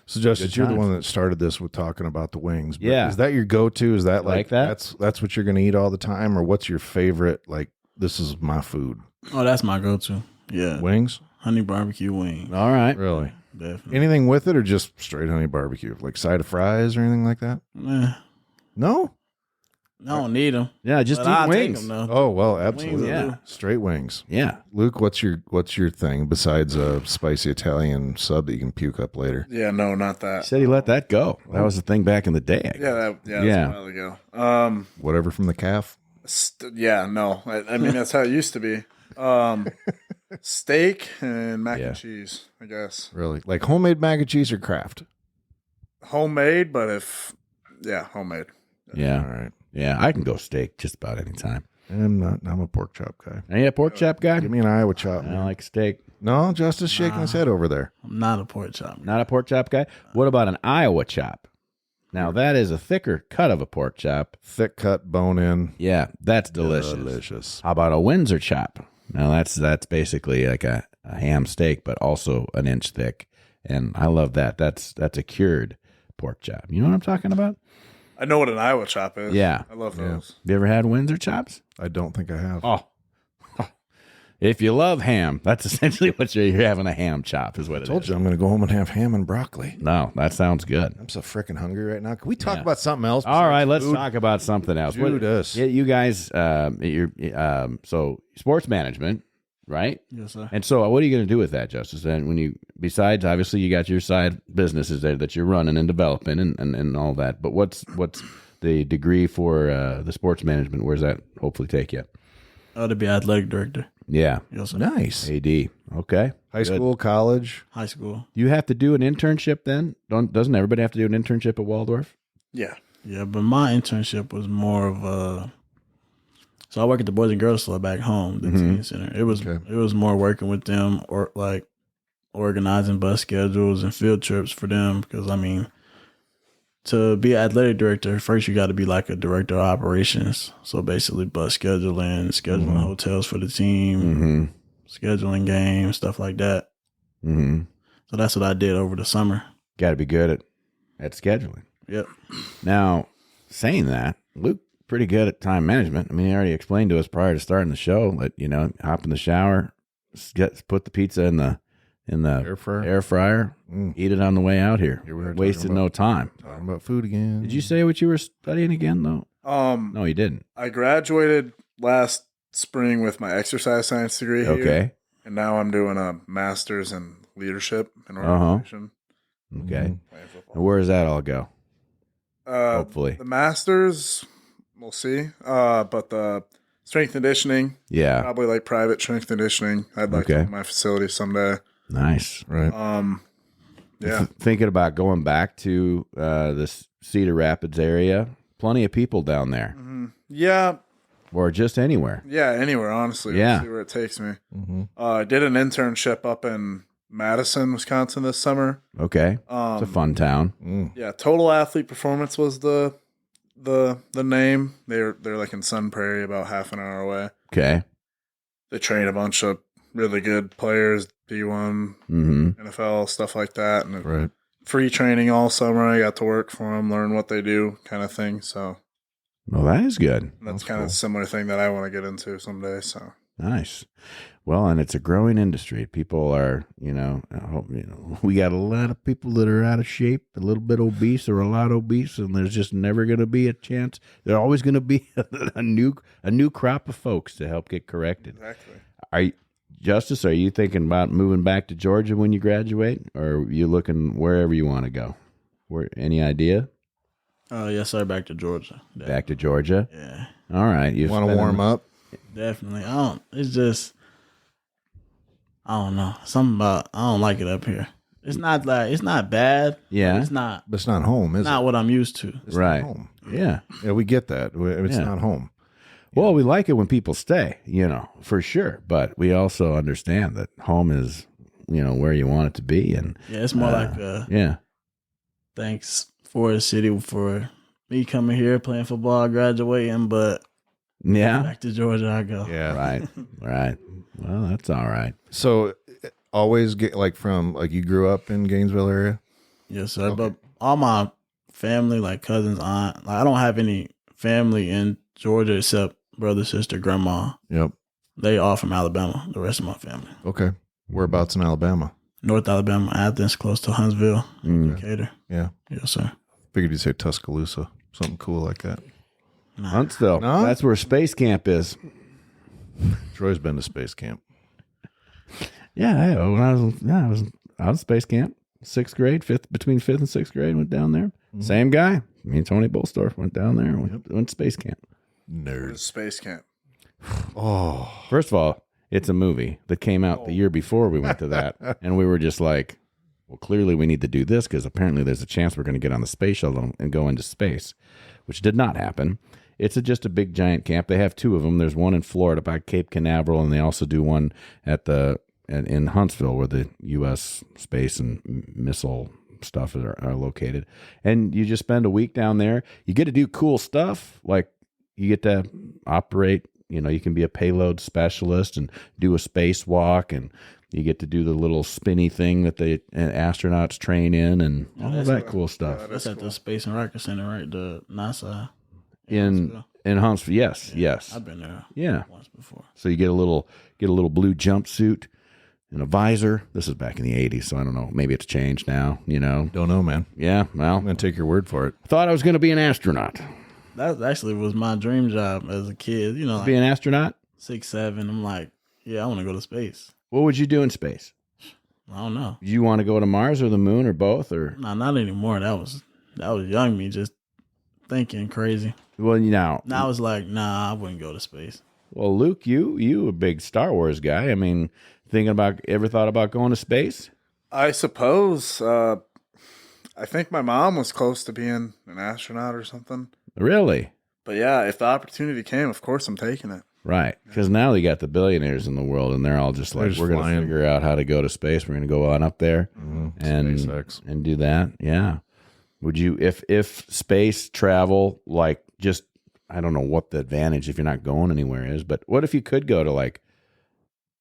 S2: So, Justice, you're the one that started this with talking about the wings. But
S1: yeah.
S2: Is that your go-to? Is that
S1: like that?
S2: That's what you're going to eat all the time? Or what's your favorite, like, this is my food?
S3: Oh, that's my go-to. Yeah.
S2: Wings?
S3: Honey barbecue wings.
S1: All right.
S2: Really?
S3: Definitely.
S2: Anything with it or just straight honey barbecue? Like side of fries or anything like that? No?
S3: I don't need them.
S1: Yeah, just eat wings.
S2: Oh, well, absolutely.
S1: Yeah.
S2: Straight wings.
S1: Yeah.
S2: Luke, what's your thing besides a spicy Italian sub that you can puke up later?
S4: Yeah, no, not
S1: He
S4: that.
S1: said he let that go. That was the thing back in the day.
S4: That was a while ago.
S2: Whatever from the calf?
S4: No. I mean, that's how it used to be. Steak and mac and cheese, I guess.
S2: Really? Like homemade mac and cheese or Kraft?
S4: Homemade, but homemade.
S1: Yeah.
S2: All right.
S1: Yeah, I can go steak just about any time.
S2: I'm a pork chop guy.
S1: Are you a pork chop guy?
S2: Give me an Iowa chop.
S1: I like steak.
S2: No, Justice shaking his head over there.
S3: I'm not a pork chop.
S1: Not a pork chop guy? What about an Iowa chop? Now, that is a thicker cut of a pork chop.
S2: Thick cut, bone in.
S1: Yeah, that's delicious. How about a Windsor chop? Now, that's basically like a ham steak, but also an inch thick. And I love that. That's a cured pork chop. You know what I'm talking about?
S4: I know what an Iowa chop is.
S1: Yeah.
S4: I love those.
S1: Have you ever had Windsor chops?
S2: I don't think I have.
S1: Oh. If you love ham, that's essentially what you're having, a ham chop is what it is.
S2: I told you I'm going to go home and have ham and broccoli.
S1: No, that sounds good.
S2: I'm so freaking hungry right now. Can we talk about something else?
S1: All right, let's talk about something else.
S2: Judas.
S1: You guys, so sports management, right?
S3: Yes, sir.
S1: And so what are you going to do with that, Justice? And when you, besides, obviously, you got your side businesses there that you're running and developing and all that. But what's the degree for the sports management? Where's that hopefully take you?
S3: To be athletic director.
S1: Yeah.
S3: Yes, sir.
S2: Nice.
S1: AD. Okay.
S2: High school, college.
S3: High school.
S1: You have to do an internship then? Doesn't everybody have to do an internship at Waldorf?
S4: Yeah.
S3: Yeah, but my internship was more of so I work at the Boys and Girls Club back home, the teen center. It was more working with them, or like organizing bus schedules and field trips for them, because I mean, to be an athletic director, first you got to be like a director of operations. So basically bus scheduling hotels for the team, scheduling games, stuff like that. So that's what I did over the summer.
S1: Got to be good at scheduling.
S3: Yep.
S1: Now, saying that, Luke pretty good at time management. I mean, he already explained to us prior to starting the show that, hop in the shower, put the pizza in the air fryer, eat it on the way out here. Wasted no time.
S2: Talking about food again.
S1: Did you say what you were studying again, though?
S4: No,
S1: you didn't.
S4: I graduated last spring with my exercise science degree here.
S1: Okay.
S4: And now I'm doing a master's in leadership and organization.
S1: Okay. And where does that all go? Hopefully.
S4: The master's, we'll see. But the strength conditioning, probably like private strength conditioning. I'd like to have my facility someday.
S1: Nice.
S2: Right.
S4: Yeah.
S1: Thinking about going back to this Cedar Rapids area. Plenty of people down there.
S4: Yeah.
S1: Or just anywhere.
S4: Yeah, anywhere, honestly.
S1: Yeah.
S4: We'll see where it takes me. I did an internship up in Madison, Wisconsin this summer.
S1: Okay. It's a fun town.
S4: Yeah, Total Athlete Performance was the name. They're like in Sun Prairie, about half an hour away.
S1: Okay.
S4: They train a bunch of really good players, P1, NFL, stuff like that. And free training all summer. I got to work for them, learn what they do, kind of thing. So,
S1: well, that is good.
S4: That's kind of a similar thing that I want to get into someday. So,
S1: Nice. Well, and it's a growing industry. People are, I hope, we got a lot of people that are out of shape, a little bit obese or a lot obese, and there's just never going to be a chance. There's always going to be a new crop of folks to help get corrected.
S4: Exactly.
S1: Justice, are you thinking about moving back to Georgia when you graduate, or are you looking wherever you want to go? Any idea?
S3: Yes, sir. Back to Georgia.
S1: Definitely. Back to Georgia?
S3: Yeah.
S1: All right.
S2: You want to warm up?
S3: Definitely. It's just, I don't know. Something about, I don't like it up here. It's not bad.
S1: Yeah.
S3: It's not.
S2: But it's not home, is it?
S3: Not what I'm used to.
S2: It's
S1: right.
S2: Not home.
S1: Yeah.
S2: Yeah, we get that. It's not home.
S1: Well, we like it when people stay, for sure. But we also understand that home is, where you want it to be. And
S3: yeah, it's more like thanks for the city for me coming here, playing football, graduating, but back to Georgia I go.
S2: Yeah.
S1: Right. Well, that's all right.
S2: So always get from you grew up in Gainesville area?
S3: Yes, sir. Okay. But all my family, like cousins, aunt, I don't have any family in Georgia except brother, sister, grandma.
S2: Yep.
S3: They all from Alabama, the rest of my family.
S2: Okay. Whereabouts in Alabama?
S3: North Alabama, Athens, close to Huntsville, Decatur.
S2: Yeah.
S3: Yes, sir.
S2: Figured you'd say Tuscaloosa, something cool like that.
S1: Nah. Huntsville. No? That's where space camp is.
S2: Troy's been to space camp.
S1: Yeah, when I was out of space camp, 6th grade, between 5th and 6th grade, went down there. Mm-hmm. Same guy, me and Tony Bolstorff went down there, went to space camp.
S2: Nerd.
S4: Space camp.
S2: Oh,
S1: first of all, it's a movie that came out the year before we went to that, and we were just like, well, clearly we need to do this because apparently there's a chance we're going to get on the space shuttle and go into space, which did not happen. It's just a big giant camp. They have 2 of them. There's one in Florida by Cape Canaveral, and they also do one in Huntsville where the U.S. space and missile stuff are located. And you just spend a week down there. You get to do cool stuff, like you get to operate. You can be a payload specialist and do a spacewalk, and you get to do the little spinny thing that the astronauts train in, and all of that cool stuff.
S3: That's at the Space and Rocket Center, right? The NASA
S1: in Huntsville. Yes.
S3: I've been there.
S1: Yeah,
S3: once before.
S1: So you get a little blue jumpsuit and a visor. This is back in the 80s, so I don't know. Maybe it's changed now.
S2: Don't know, man.
S1: Yeah, well,
S2: I'm gonna take your word for it.
S1: Thought I was going to be an astronaut.
S3: That actually was my dream job as a kid.
S1: Be an astronaut.
S3: 6, 7. I'm like, yeah, I want to go to space.
S1: What would you do in space?
S3: I don't know.
S1: Do you want to go to Mars or the moon or both? Or
S3: nah, not anymore. That was young me, just thinking crazy.
S1: Well, now
S3: I was like, nah, I wouldn't go to space.
S1: Well, Luke, you a big Star Wars guy. I mean, ever thought about going to space?
S4: I suppose. I think my mom was close to being an astronaut or something.
S1: Really?
S4: But yeah, if the opportunity came, of course I'm taking it.
S1: Right, because now you got the billionaires in the world, and they're all just like, we're going to figure out how to go to space. We're going to go on up there and do that. Yeah. Would you, if space travel, like just, I don't know what the advantage if you're not going anywhere is, but what if you could go to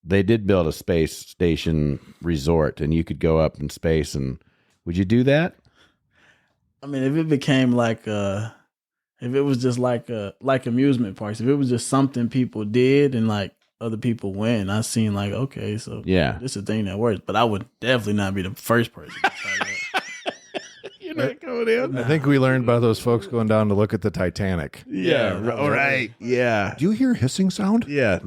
S1: they did build a space station resort, and you could go up in space, and would you do that?
S3: I mean, if it became if it was just like amusement parks, if it was just something people did and other people went, I seen okay, so
S1: yeah,
S3: this is a thing that works. But I would definitely not be the first person to try that.
S1: You're not going in.
S2: I think we learned about those folks going down to look at the Titanic.
S1: Yeah, right. Yeah.
S2: Do you hear hissing sound?
S1: Yeah.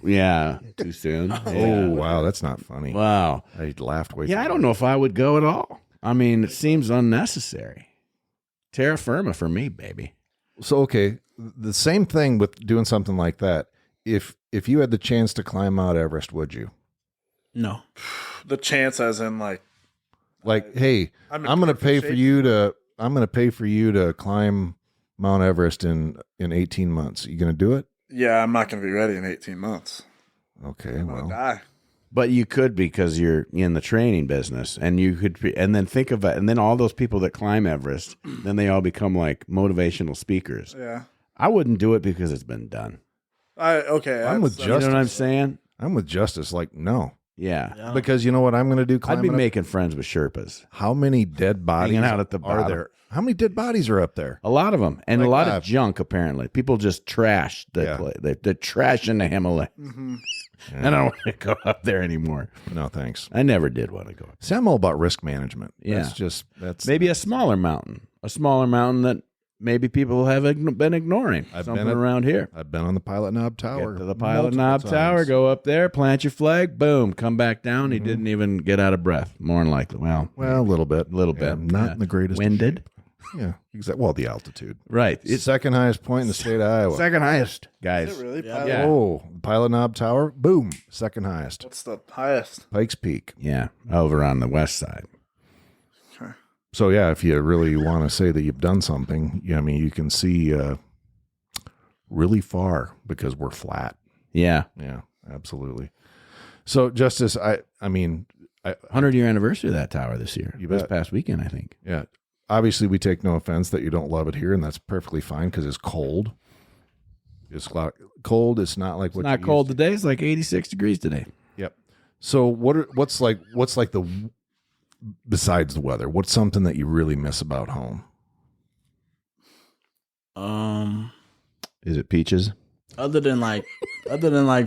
S1: Yeah. Too soon.
S2: Oh, wow, that's not funny.
S1: Wow.
S2: I laughed way too
S1: I don't know if I would go at all. I mean, it seems unnecessary. Terra firma for me, baby.
S2: So, okay, the same thing with doing something like that. If you had the chance to climb Mount Everest, would you?
S3: No.
S4: The chance, as in
S2: hey, I'm going to pay for you to climb Mount Everest in 18 months. You going to do it?
S4: Yeah, I'm not going to be ready in 18 months.
S2: Okay,
S4: I'm going to die.
S1: But you could, because you're in the training business, and you could, and then think of it, and then all those people that climb Everest, then they all become motivational speakers.
S4: Yeah,
S1: I wouldn't do it because it's been done.
S2: I'm with Justice.
S1: You know what I'm saying?
S2: I'm with Justice. No,
S1: Yeah.
S2: Because you know what I'm going to do?
S1: I'd be making friends with Sherpas.
S2: How many dead bodies
S1: Hanging out at the
S2: are
S1: bottom.
S2: there? How many dead bodies are up there?
S1: A lot of them. And
S2: Like
S1: a lot
S2: that.
S1: of junk, apparently. People just trash the place. They're trashing the Himalayas.
S4: Mm-hmm.
S1: I don't want to go up there anymore.
S2: No, thanks.
S1: I never did want to go up.
S2: See, I'm all about risk management.
S1: Yeah.
S2: That's
S1: Maybe a smaller mountain. A smaller mountain that maybe people have been ignoring. Something around here.
S2: I've been on the Pilot Knob Tower.
S1: Get to the Pilot Knob
S2: multiple
S1: Tower,
S2: times.
S1: go up there, plant your flag, boom, come back down. He didn't even get out of breath, more than likely. Well,
S2: a little bit.
S1: Not
S2: in the greatest.
S1: Winded.
S2: shape. Yeah, exactly. Well, the altitude.
S1: Right.
S2: It's second highest point in the state of Iowa.
S1: Second highest, guys.
S4: Is it really?
S3: Yeah.
S1: Yeah.
S2: Oh, Pilot Knob Tower. Boom. Second highest.
S4: What's the highest?
S2: Pikes Peak.
S1: Yeah, over on the west side.
S2: So yeah, if you really want to say that you've done something, I mean, you can see really far because we're flat.
S1: Yeah.
S2: Yeah, absolutely. So, Justice, I mean,
S1: 100-year anniversary of that tower this year.
S2: You
S1: This
S2: bet.
S1: past weekend, I think.
S2: yeah. Obviously, we take no offense that you don't love it here, and that's perfectly fine because it's cold. It's cold. It's not like
S1: It's
S2: what
S1: not
S2: you
S1: cold
S2: used
S1: today. It's like 86 degrees today.
S2: to. Yep. So, what's like the besides the weather? What's something that you really miss about home?
S1: Is it peaches?
S3: Other than like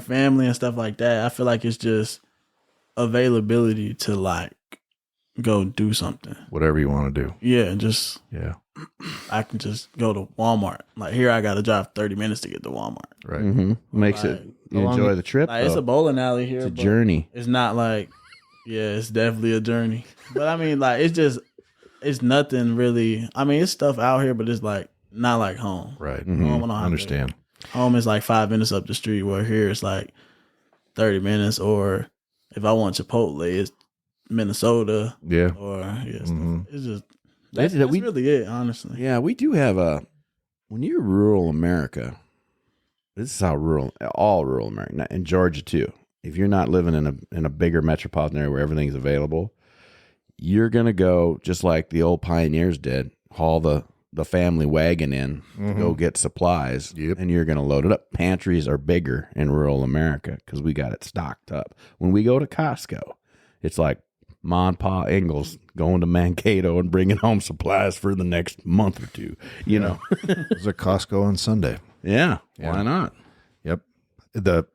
S3: family and stuff like that, I feel like it's just availability to like go do something.
S2: Whatever you want to do.
S3: Yeah, just
S2: Yeah.
S3: I can just go to Walmart. Like here, I got to drive 30 minutes to get to Walmart.
S2: Right.
S1: Mm-hmm. Makes
S3: Like,
S1: it, you enjoy the trip,
S3: Like it's
S1: though.
S3: a bowling alley here.
S1: It's a
S3: but
S1: journey.
S3: It's not like, yeah, it's definitely a journey. But I mean, like it's nothing really. I mean, it's stuff out here, but it's like not like home.
S2: Right.
S1: Mhm.
S3: Home, I don't have to-
S2: Understand.
S3: Home is like 5 minutes up the street, where here it's like 30 minutes. Or if I want Chipotle, it's Minnesota.
S2: Yeah.
S3: Or
S2: Mhm.
S3: it's just
S1: That's-
S3: that's
S1: we-
S3: really it, honestly.
S1: Yeah, we do have when you're rural America, this is how all rural America, and Georgia too. If you're not living in a bigger metropolitan area where everything's available, you're going to go just like the old pioneers did, haul the family wagon in to go get supplies,
S2: Yep.
S1: and you're going to load it up. Pantries are bigger in rural America because we got it stocked up. When we go to Costco, it's like Ma and Pa Ingalls going to Mankato and bringing home supplies for the next month or two, you know?
S2: There's a Costco on Sunday.
S1: Yeah,
S2: Yeah.
S1: why not?
S2: Yep. It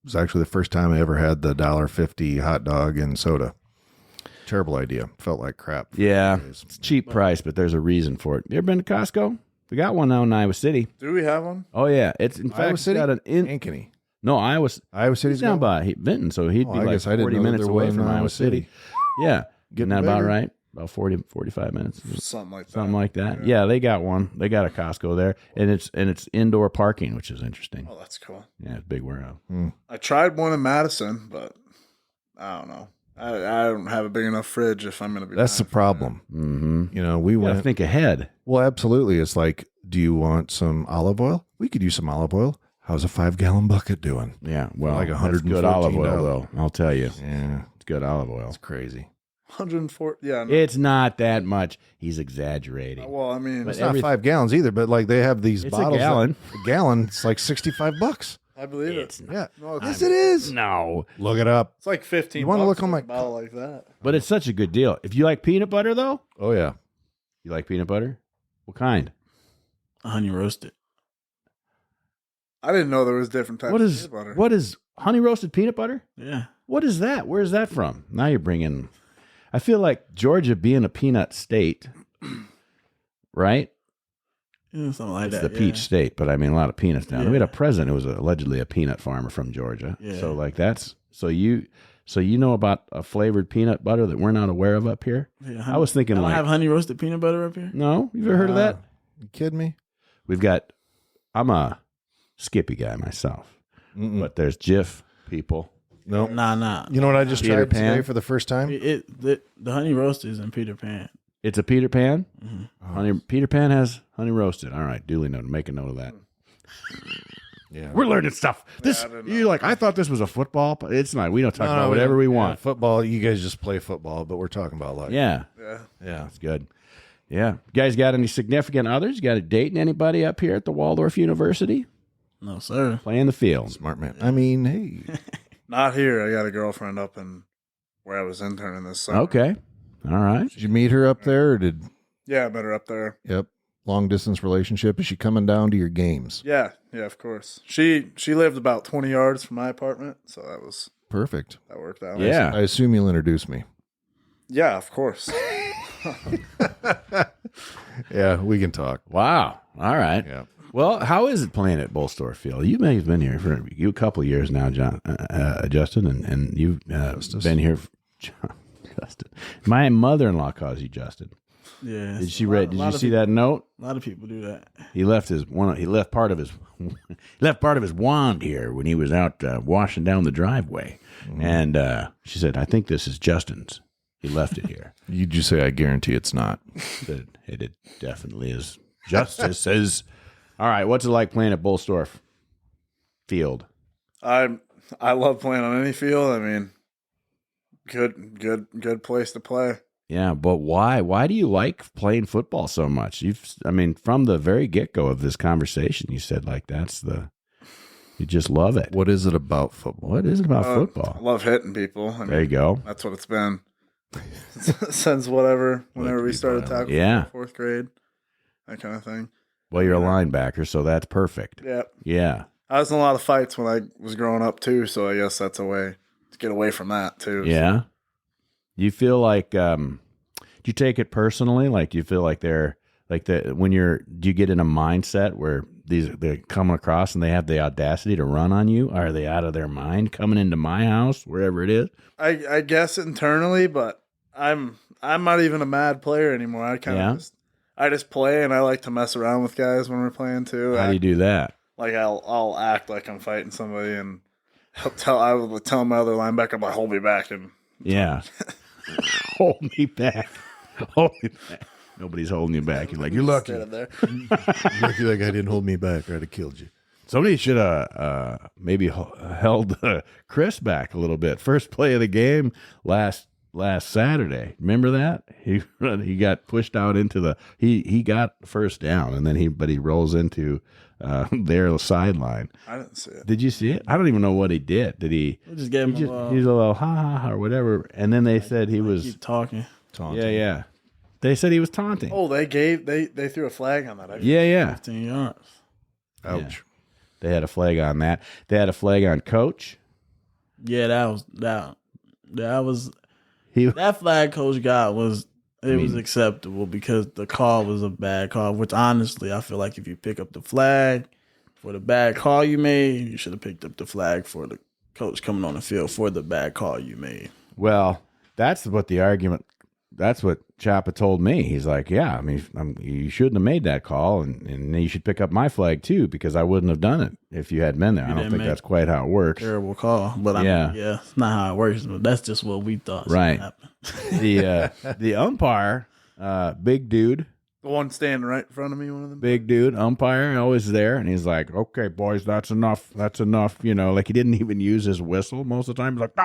S2: was actually the first time I ever had the $1.50 hot dog and soda. Terrible idea. Felt like crap. for
S1: Yeah,
S2: 3 days.
S1: it's a cheap price, but there's a reason for it. You ever been to Costco? We got one now in Iowa City.
S4: Do we have one?
S1: Oh yeah, it's in fact
S2: Iowa
S1: it's
S2: City?
S1: got an
S2: Ankeny.
S1: no Iowa.
S2: Iowa
S1: He's
S2: City's
S1: down
S2: got
S1: by Benton, so he'd
S2: Oh,
S1: be
S2: I
S1: like
S2: guess I didn't
S1: 40
S2: know
S1: minutes
S2: there
S1: away
S2: was
S1: from
S2: an
S1: Iowa City. Yeah,
S2: Getting
S1: isn't that about
S2: bigger.
S1: right? About 40, 45 minutes.
S4: Something like that.
S1: Something like that. Yeah, they got one. They got a Costco there, and it's indoor parking, which is interesting.
S4: Oh, that's cool.
S1: Yeah, it's a big warehouse.
S4: I tried one in Madison, but I don't know. I don't have a big enough fridge if I'm going to be.
S2: That's the
S4: buying
S2: problem.
S1: Mm-hmm.
S2: You know, we
S1: You gotta
S2: went.
S1: think ahead.
S2: Well, absolutely. It's like, do you want some olive oil? We could use some olive oil. How's a 5-gallon bucket doing?
S1: Yeah, well,
S2: Like
S1: that's good olive oil,
S2: $114.
S1: though. I'll tell you,
S2: Yeah,
S1: it's good olive oil.
S2: it's crazy.
S4: 104. Yeah. No.
S1: It's not that much. He's exaggerating.
S4: Well, I mean,
S1: But
S2: It's not
S1: every-
S2: 5 gallons either, but like they have these
S1: It's a
S2: bottles.
S1: gallon.
S2: A gallon. It's like $65.
S4: I believe
S1: It's
S4: it.
S2: Yeah.
S4: No, it's,
S2: Yes, it is.
S1: No,
S2: Look it up.
S4: it's like 15.
S2: You wanna
S4: bucks
S2: look on
S4: for
S2: my-
S4: a bottle like that?
S1: but it's such a good deal. If you like peanut butter, though,
S2: Oh yeah.
S1: you like peanut butter. What kind?
S3: Honey roasted.
S4: I didn't know there was different types
S1: What
S4: of
S1: is
S4: peanut butter.
S1: what is honey roasted peanut butter?
S3: Yeah.
S1: What is that? Where is that from? Now you're bringing. I feel like Georgia being a peanut state, right?
S3: Yeah, something like
S1: It's
S3: that.
S1: the peach state, but I mean a lot of peanuts down there. We had a
S3: Yeah.
S1: president who was allegedly a peanut farmer from Georgia.
S3: Yeah.
S1: So like that's so you know about a flavored peanut butter that we're not aware of up here.
S3: Yeah,
S1: I was thinking
S3: I don't
S1: like
S3: have honey roasted peanut butter up here.
S1: no, you've ever heard of that?
S2: You kidding me?
S1: We've got. I'm a Skippy guy myself,
S2: Mm-mm.
S1: but there's Jif people.
S2: No.
S3: Nah.
S2: You know what I just
S1: Peter
S2: tried
S1: Pan?
S2: today for the first time?
S3: The honey roasted is in Peter Pan.
S1: It's a Peter Pan.
S3: Mm-hmm.
S1: Honey Peter Pan has honey roasted. All right, duly noted. Make a note of that.
S2: Yeah.
S1: We're learning stuff. This
S4: I didn't know.
S1: you're like I thought this was a football, but it's not. We don't talk
S2: No,
S1: about
S2: we
S1: whatever
S2: don't-
S1: we
S2: yeah,
S1: want.
S2: football. You guys just play football, but we're talking about life.
S1: Yeah,
S4: Yeah.
S2: Yeah.
S1: that's good. Yeah, you guys got any significant others? You got a dating anybody up here at the Waldorf University?
S3: No, sir.
S1: Playing the field.
S2: Smart man. I mean, hey,
S4: Not here. I got a girlfriend up in where I was interning this summer.
S1: Okay. All right.
S2: Did you meet her up there, or did?
S4: Yeah, I met her up there.
S2: Yep. Long distance relationship. Is she coming down to your games?
S4: Yeah, of course. She lived about 20 yards from my apartment, so that was
S2: perfect.
S4: That worked out.
S1: Yeah.
S2: I assume you'll introduce me.
S4: Yeah, of course.
S2: Yeah, we can talk.
S1: Wow. All right.
S2: Yeah.
S1: Well, how is it playing at Bullstorf Field? You may have been here for a couple of years now, Justin, and you've been here. Justin, my mother-in-law calls you Justin.
S3: Yeah.
S1: Did she read? Did you see that note?
S3: A lot of people do that.
S1: He left part of his wand here when he was out washing down the driveway, and she said, "I think this is Justin's." He left it here.
S2: You just say, "I guarantee it's not."
S1: It definitely is. Justice says, "All right, what's it like playing at Bullstorf Field?"
S4: I love playing on any field. I mean, good place to play.
S1: Yeah, but why? Why do you like playing football so much? From the very get-go of this conversation, you said you just love it.
S2: What is it about football?
S1: What is it about football?
S4: I love hitting people.
S1: There you go.
S4: That's what it's been since whenever we started tackling.
S1: Yeah.
S4: 4th grade, that kind of thing.
S1: Well, you're a linebacker, so that's perfect.
S4: Yeah.
S1: Yeah.
S4: I was in a lot of fights when I was growing up too, so I guess that's a way to get away from that too.
S1: Yeah. You feel like do you take it personally? Like, do you feel like they're like do you get in a mindset where they're coming across and they have the audacity to run on you? Are they out of their mind coming into my house, wherever it is?
S4: I guess internally, but I'm not even a mad player anymore. I just play, and I like to mess around with guys when we're playing too.
S1: How do you do that?
S4: Like I'll act like I'm fighting somebody, and I will tell my other linebacker, I'm like, hold me back, and
S1: yeah, hold me back, hold me back. Nobody's holding you back. You're like, you're lucky.
S4: There.
S2: Lucky that guy didn't hold me back, or I'd have killed you.
S1: Somebody should have maybe held Chris back a little bit. First play of the game last Saturday. Remember that? He got pushed out into he got first down, and then he rolls into their sideline.
S4: I didn't see it.
S1: Did you see it? I don't even know what he did. Did he?
S3: We just gave him
S1: he's a little ha ha ha or whatever, and then they said he was
S3: keep talking.
S2: Taunting.
S1: Yeah. They said he was taunting.
S4: Oh, they threw a flag on that.
S1: Yeah.
S3: 15 yards.
S2: Ouch.
S1: Yeah. They had a flag on that. They had a flag on Coach.
S3: Yeah, that was that flag Coach got was acceptable because the call was a bad call, which honestly I feel like if you pick up the flag for the bad call you made, you should have picked up the flag for the coach coming on the field for the bad call you made.
S1: Well, that's what Chapa told me. He's like, yeah, you shouldn't have made that call, and you should pick up my flag too, because I wouldn't have done it if you hadn't been there. I don't think that's quite how it works.
S3: Terrible call, but it's not how it works. But that's just what we thought.
S1: Right.
S3: The
S1: umpire, big dude,
S4: the one standing right in front of me, one of them.
S1: big dude, umpire, always there, and he's like, okay, boys, that's enough. Like he didn't even use his whistle most of the time. He's like,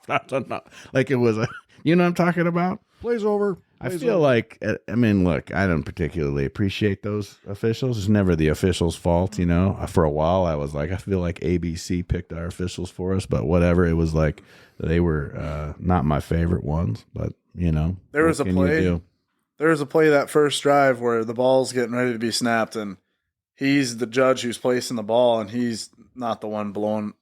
S1: that's enough. Like it was you know what I'm talking about?
S2: Play's over.
S1: I feel like, look, I don't particularly appreciate those officials. It's never the officials' fault, For a while, I was like, I feel like ABC picked our officials for us, but whatever. It was like they were not my favorite ones, but,
S4: There was a play that first drive where the ball's getting ready to be snapped, and he's the judge who's placing the ball, and he's not the one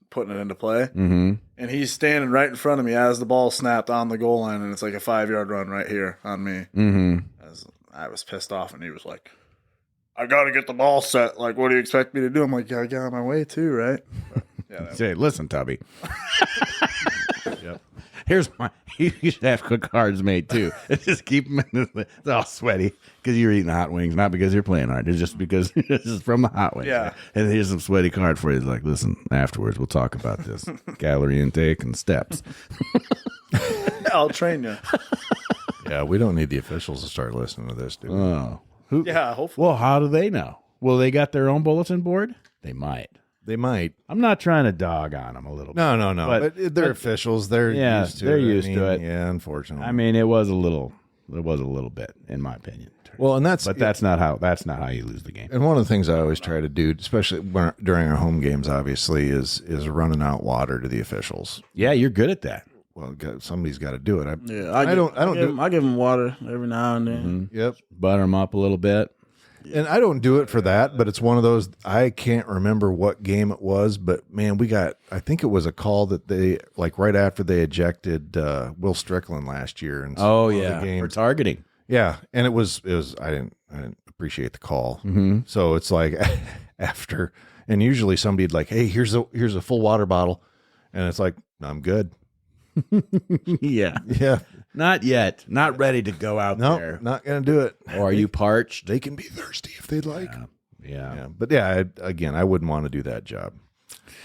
S4: putting it into play.
S1: Mm-hmm.
S4: And he's standing right in front of me as the ball snapped on the goal line, and it's like a 5-yard run right here on me.
S1: Mm-hmm.
S4: I was pissed off, and he was like, I got to get the ball set. Like, what do you expect me to do? I'm like, yeah, I got on my way too, right? But,
S1: Say, listen, Tubby. Yep. Here's you should have quick cards made too. Just keep them it's all sweaty because you're eating hot wings, not because you're playing hard. It's just because this is from the hot wings.
S4: Yeah.
S1: And here's some sweaty card for you. It's like, listen, afterwards we'll talk about this calorie intake and steps.
S4: I'll train you.
S2: Yeah, we don't need the officials to start listening to this, do we?
S1: Oh,
S4: Yeah, hopefully.
S1: Well, how do they know? Well, they got their own bulletin board. They might.
S2: They might.
S1: I'm not trying to dog on them a little bit.
S2: No. But they're officials. They're used to it.
S1: They're used to it.
S2: Yeah, unfortunately.
S1: It was a little There was a little bit, in my opinion.
S2: Well, and that's
S1: not how you lose the game.
S2: And one of the things I always try to do, especially during our home games, obviously, is running out water to the officials.
S1: Yeah, you're good at that.
S2: Well, somebody's got to do it.
S3: I give them water every now and then.
S1: Mm-hmm. Yep, butter them up a little bit.
S2: And I don't do it for that, but it's one of those, I can't remember what game it was, but man, I think it was a call that they, like right after they ejected Will Strickland last year. And
S1: for targeting.
S2: Yeah. And it was, I didn't appreciate the call.
S1: Mm-hmm.
S2: So it's like after, and usually somebody'd like, hey, here's a full water bottle. And it's like, I'm good.
S1: Yeah.
S2: Yeah.
S1: Not yet. Not ready to go out there.
S2: Not going to do it.
S1: Or are you parched?
S2: They can be thirsty if they'd like.
S1: Yeah.
S2: But yeah, I wouldn't want to do that job.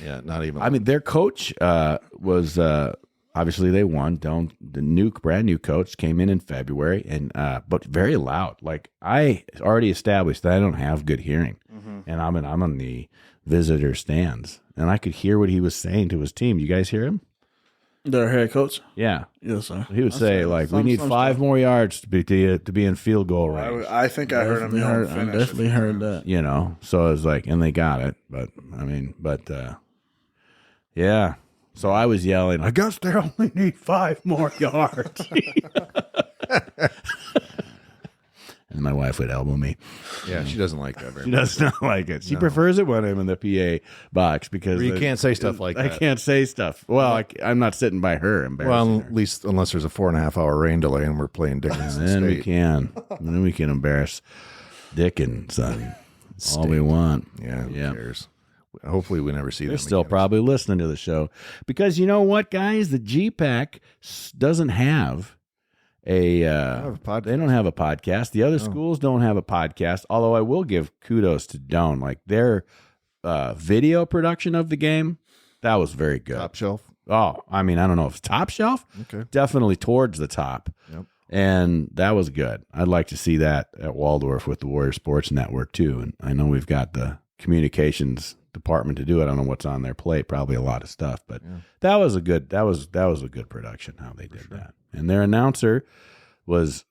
S2: Yeah, not even.
S1: I mean, their coach was obviously they won. The brand new coach came in February, and but very loud. Like I already established that I don't have good hearing, and I'm on the visitor stands, and I could hear what he was saying to his team. You guys hear him?
S3: Their head coach?
S1: Yeah.
S3: Yes, sir.
S1: He would say, we need 5 more yards to be in field goal range.
S4: I think I heard him yell
S3: I definitely heard that.
S1: You know, so it was like, and they got it. But, yeah. So I was yelling, I guess they only need 5 more yards. And my wife would elbow me.
S2: Yeah, she doesn't like that very much.
S1: She does not like it. She prefers it when I'm in the PA box because
S2: you can't say stuff like that.
S1: I can't say stuff. Well, I'm not sitting by her embarrassing her.
S2: At least unless there's a 4.5 hour rain delay and we're playing Dickinson
S1: Then
S2: State.
S1: Then we can embarrass Dickinson all we want.
S2: Yeah, who cares? Hopefully we never see them.
S1: They're still
S2: again.
S1: probably listening to the show because you know what, guys? The GPAC doesn't have they don't have a podcast. The other schools don't have a podcast, although I will give kudos to Doan. Like their video production of the game, that was very good.
S2: Top shelf.
S1: Oh, I mean, I don't know if it's top shelf.
S2: Okay.
S1: Definitely towards the top.
S2: Yep.
S1: And that was good. I'd like to see that at Waldorf with the Warrior Sports Network too. And I know we've got the communications department to do it. I don't know what's on their plate. Probably a lot of stuff, but that was a good production how they did that. And their announcer was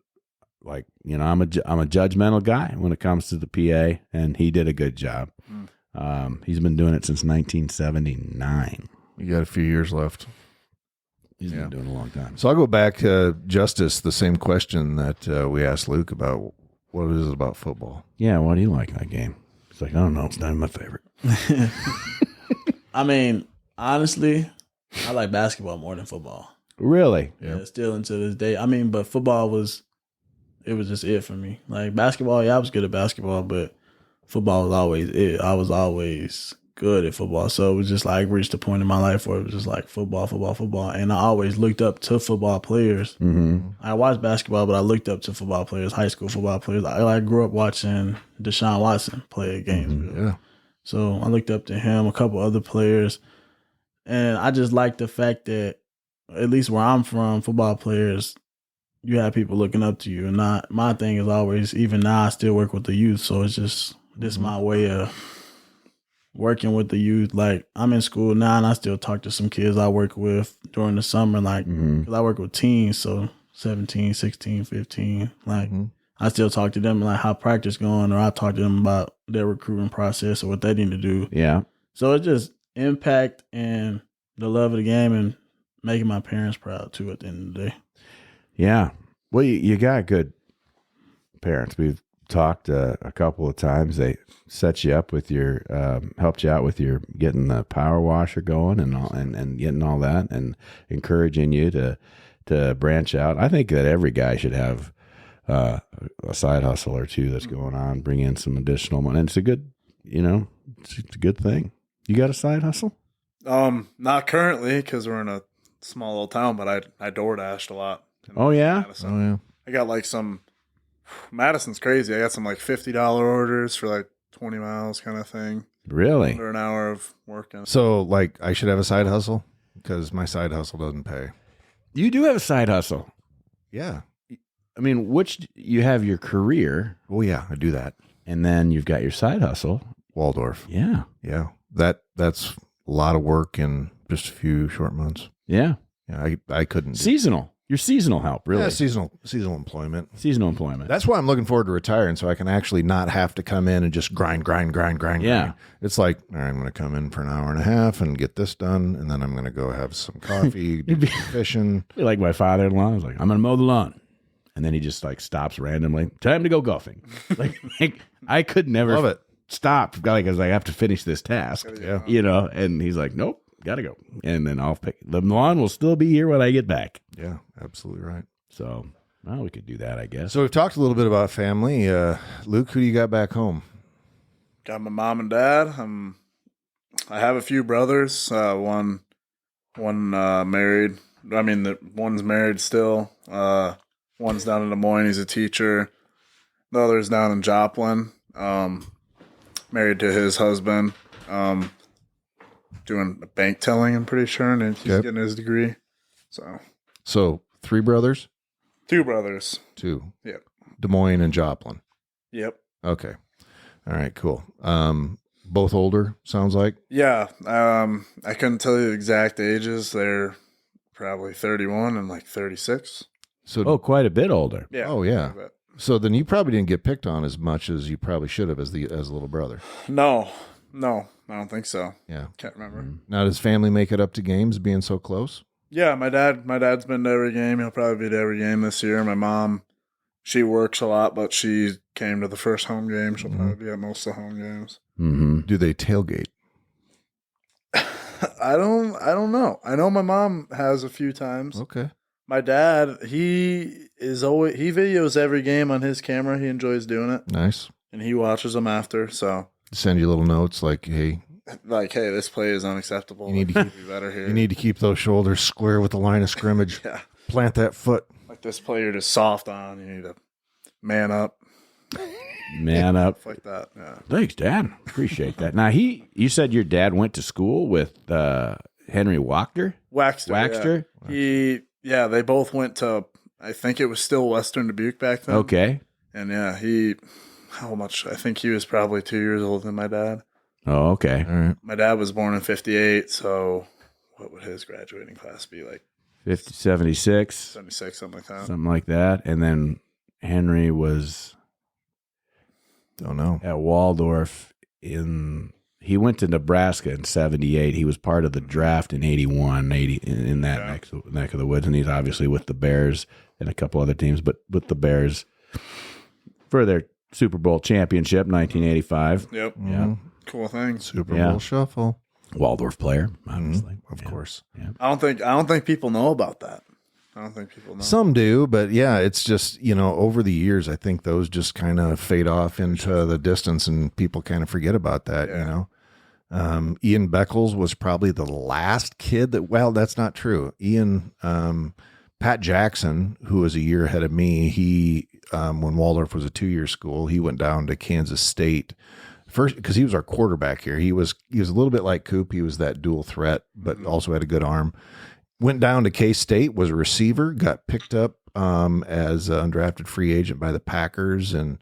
S1: like, I'm a judgmental guy when it comes to the PA, and he did a good job. He's been doing it since 1979.
S2: You got a few years left.
S1: He's been doing it a long time.
S2: So I'll go back to Justice, the same question that we asked Luke about what is it about football?
S1: Yeah, what do you like in that game? He's like, I don't know. It's not my favorite.
S3: I mean, honestly, I like basketball more than football.
S1: Really?
S3: Yeah, still until this day. I mean, but football was just it for me. Like basketball, I was good at basketball, but football was always it. I was always good at football. So it was just like reached a point in my life where it was just like football. And I always looked up to football players.
S1: Mm-hmm.
S3: I watched basketball, but I looked up to football players, high school football players. I grew up watching Deshaun Watson play at Gainesville.
S2: Yeah.
S3: So I looked up to him, a couple other players. And I just like the fact that, at least where I'm from, football players, you have people looking up to you. And my thing is always, even now I still work with the youth. So it's just, this is my way of working with the youth. Like I'm in school now and I still talk to some kids I work with during the summer. Like, cause I work with teens. So 17, 16, 15. Like I still talk to them like how practice going, or I talk to them about their recruiting process or what they need to do.
S1: Yeah.
S3: So it's just impact and the love of the game and making my parents proud too at the end of the day.
S1: Yeah. Well, you got good parents. We've talked a couple of times. They set you up with your, helped you out with your getting the power washer going and getting all that and encouraging you to branch out. I think that every guy should have a side hustle or two that's going on, bring in some additional money. And it's a good, it's a good thing. You got a side hustle?
S4: Not currently because we're in a small little town, but I door dashed a lot.
S1: Oh yeah.
S4: Madison.
S2: Oh yeah.
S4: I got like some. Madison's crazy. I got some like $50 orders for like 20 miles kind of thing.
S1: Really?
S4: Under an hour of working.
S2: So like I should have a side hustle because my side hustle doesn't pay.
S1: You do have a side hustle.
S2: Yeah.
S1: I mean, you have your career.
S2: Oh yeah, I do that.
S1: And then you've got your side hustle.
S2: Waldorf.
S1: Yeah.
S2: Yeah. That's a lot of work in just a few short months.
S1: Yeah.
S2: Yeah. I couldn't.
S1: Seasonal. You're seasonal help, really.
S2: Yeah, seasonal employment.
S1: Seasonal employment.
S2: That's why I'm looking forward to retiring, so I can actually not have to come in and just grind.
S1: Yeah.
S2: It's like, all right, I'm going to come in for an hour and a half and get this done, and then I'm going to go have some coffee, do some fishing.
S1: Like my father-in-law was like, I'm going to mow the lawn. And then he just like stops randomly. Time to go golfing. like I could never
S2: Love it.
S1: stop. Like, I was like, I have to finish this task.
S2: Yeah.
S1: You know, and he's like, nope, gotta go. And then I'll pick the lawn will still be here when I get back.
S2: Yeah, absolutely right.
S1: So, well, we could do that, I guess.
S2: So we've talked a little bit about family. Luke, who do you got back home?
S4: Got my mom and dad. I have a few brothers. One married. I mean, the one's married still. One's down in Des Moines. He's a teacher. The other's down in Joplin. Married to his husband. Doing bank telling, I'm pretty sure, and he's getting his degree. So
S2: 3 brothers?
S4: 2 brothers.
S2: 2.
S4: Yep.
S2: Des Moines and Joplin.
S4: Yep.
S2: Okay. All right, cool. Both older, sounds like?
S4: Yeah. I couldn't tell you the exact ages. They're probably 31 and like 36.
S2: So
S1: quite a bit older.
S4: Yeah.
S2: Oh, yeah. So then you probably didn't get picked on as much as you probably should have as a little brother.
S4: No, I don't think so.
S2: Yeah.
S4: Can't remember.
S2: Now, does family make it up to games being so close?
S4: Yeah, my dad's been to every game. He'll probably be to every game this year. My mom, she works a lot, but she came to the first home game. She'll probably be at most of the home games.
S1: Mm-hmm.
S2: Do they tailgate?
S4: I don't know. I know my mom has a few times.
S2: Okay.
S4: My dad, he videos every game on his camera. He enjoys doing it.
S2: Nice.
S4: And he watches them after. So
S2: send you little notes like, hey,
S4: this play is unacceptable.
S2: You need to
S4: be better here.
S2: You need to keep those shoulders square with the line of scrimmage.
S4: Yeah.
S2: Plant that foot.
S4: Like this play you're just soft on. You need to man up.
S1: Man up.
S4: Stuff like that. Yeah.
S1: Thanks, Dad. Appreciate that. Now, you said your dad went to school with Henry Wachter?
S4: Waxter. Yeah. They both went to, I think it was still Western Dubuque back then.
S1: Okay.
S4: And yeah, how much? I think he was probably 2 years older than my dad.
S1: Oh, okay.
S2: All right.
S4: My dad was born in 58, so what would his graduating class be like?
S1: 50, 76.
S4: 76, something like that.
S1: Something like that. And then Henry was
S2: Don't know.
S1: at Waldorf he went to Nebraska in 78. He was part of the draft in 81, in that neck of the woods. And he's obviously with the Bears and a couple other teams, but with the Bears for their Super Bowl championship, 1985.
S4: Yep.
S1: Yeah.
S4: Cool thing.
S2: Super Bowl shuffle.
S1: Waldorf player, obviously.
S2: Of course.
S1: Yeah.
S4: I don't think people know about that. I don't think people know.
S2: Some do, but yeah, it's just, over the years, I think those just kind of fade off into the distance and people kind of forget about that, Ian Beckles was probably the last kid that's not true. Pat Jackson, who was a year ahead of me, he, when Waldorf was a 2-year school, he went down to Kansas State first because he was our quarterback here. He was a little bit like Coop. He was that dual threat, but also had a good arm. Went down to K-State, was a receiver, got picked up as an undrafted free agent by the Packers and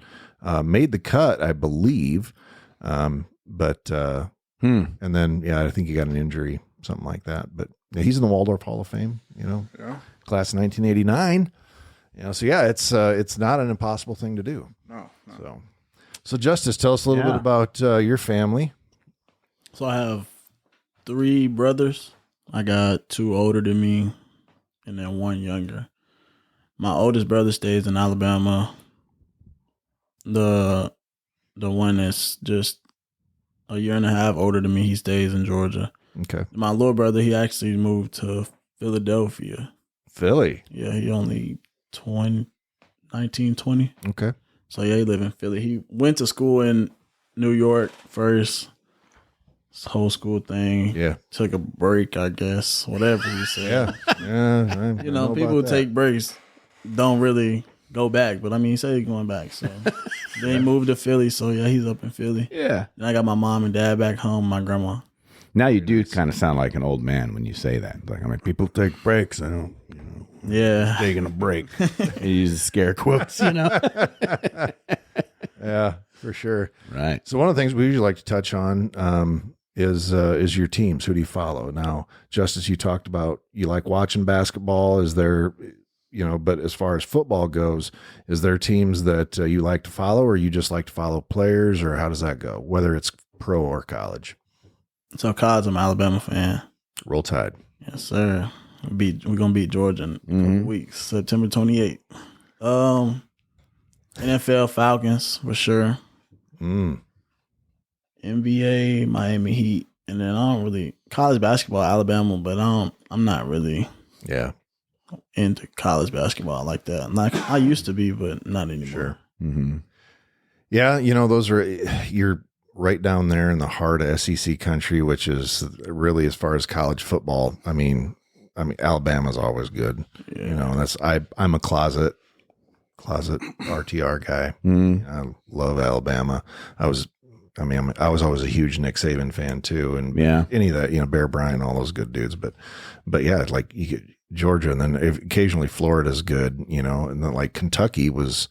S2: made the cut, I believe. And then, I think he got an injury, something like that. But he's in the Waldorf Hall of Fame, class of 1989. It's not an impossible thing to do.
S4: No.
S2: So Justice, tell us a little bit about your family.
S3: So I have 3 brothers. I got 2 older than me and then 1 younger. My oldest brother stays in Alabama. The one that's just a year and a half older than me, he stays in Georgia.
S2: Okay.
S3: My little brother, he actually moved to Philadelphia.
S2: Philly.
S3: Yeah, he only 19, 20.
S2: Okay.
S3: So yeah, he live in Philly. He went to school in New York first. This whole school thing.
S2: Yeah.
S3: Took a break, I guess. Whatever you say.
S2: Yeah.
S3: People who take breaks don't really go back. But I mean, he said he's going back. So then he moved to Philly. So yeah, he's up in Philly.
S1: Yeah.
S3: Then I got my mom and dad back home, my grandma.
S1: Now you do kind of sound like an old man when you say that. Like, people take breaks. I don't,
S3: Yeah.
S1: taking a break. You use scare quotes,
S2: Yeah, for sure.
S1: Right.
S2: So one of the things we usually like to touch on is your teams. Who do you follow? Now, Justice, you talked about you like watching basketball. Is there but as far as football goes, is there teams that you like to follow, or you just like to follow players, or how does that go, whether it's pro or college?
S3: So college, I'm an Alabama fan.
S2: Roll Tide.
S3: Yes, sir. We're going to beat Georgia in a couple weeks, September 28th. NFL Falcons, for sure. NBA, Miami Heat. And then I don't really college basketball, Alabama, but I'm not really into college basketball like that. Like I used to be, but not anymore.
S2: Sure. Yeah, those are you're right down there in the heart of SEC country, which is really, as far as college football. I mean, Alabama's always good. Yeah. I'm a closet RTR guy. I love Alabama. I was always a huge Nick Saban fan too, and any of that, Bear Bryant, all those good dudes. But yeah, like you get Georgia, and then occasionally Florida's good, and then like Kentucky was.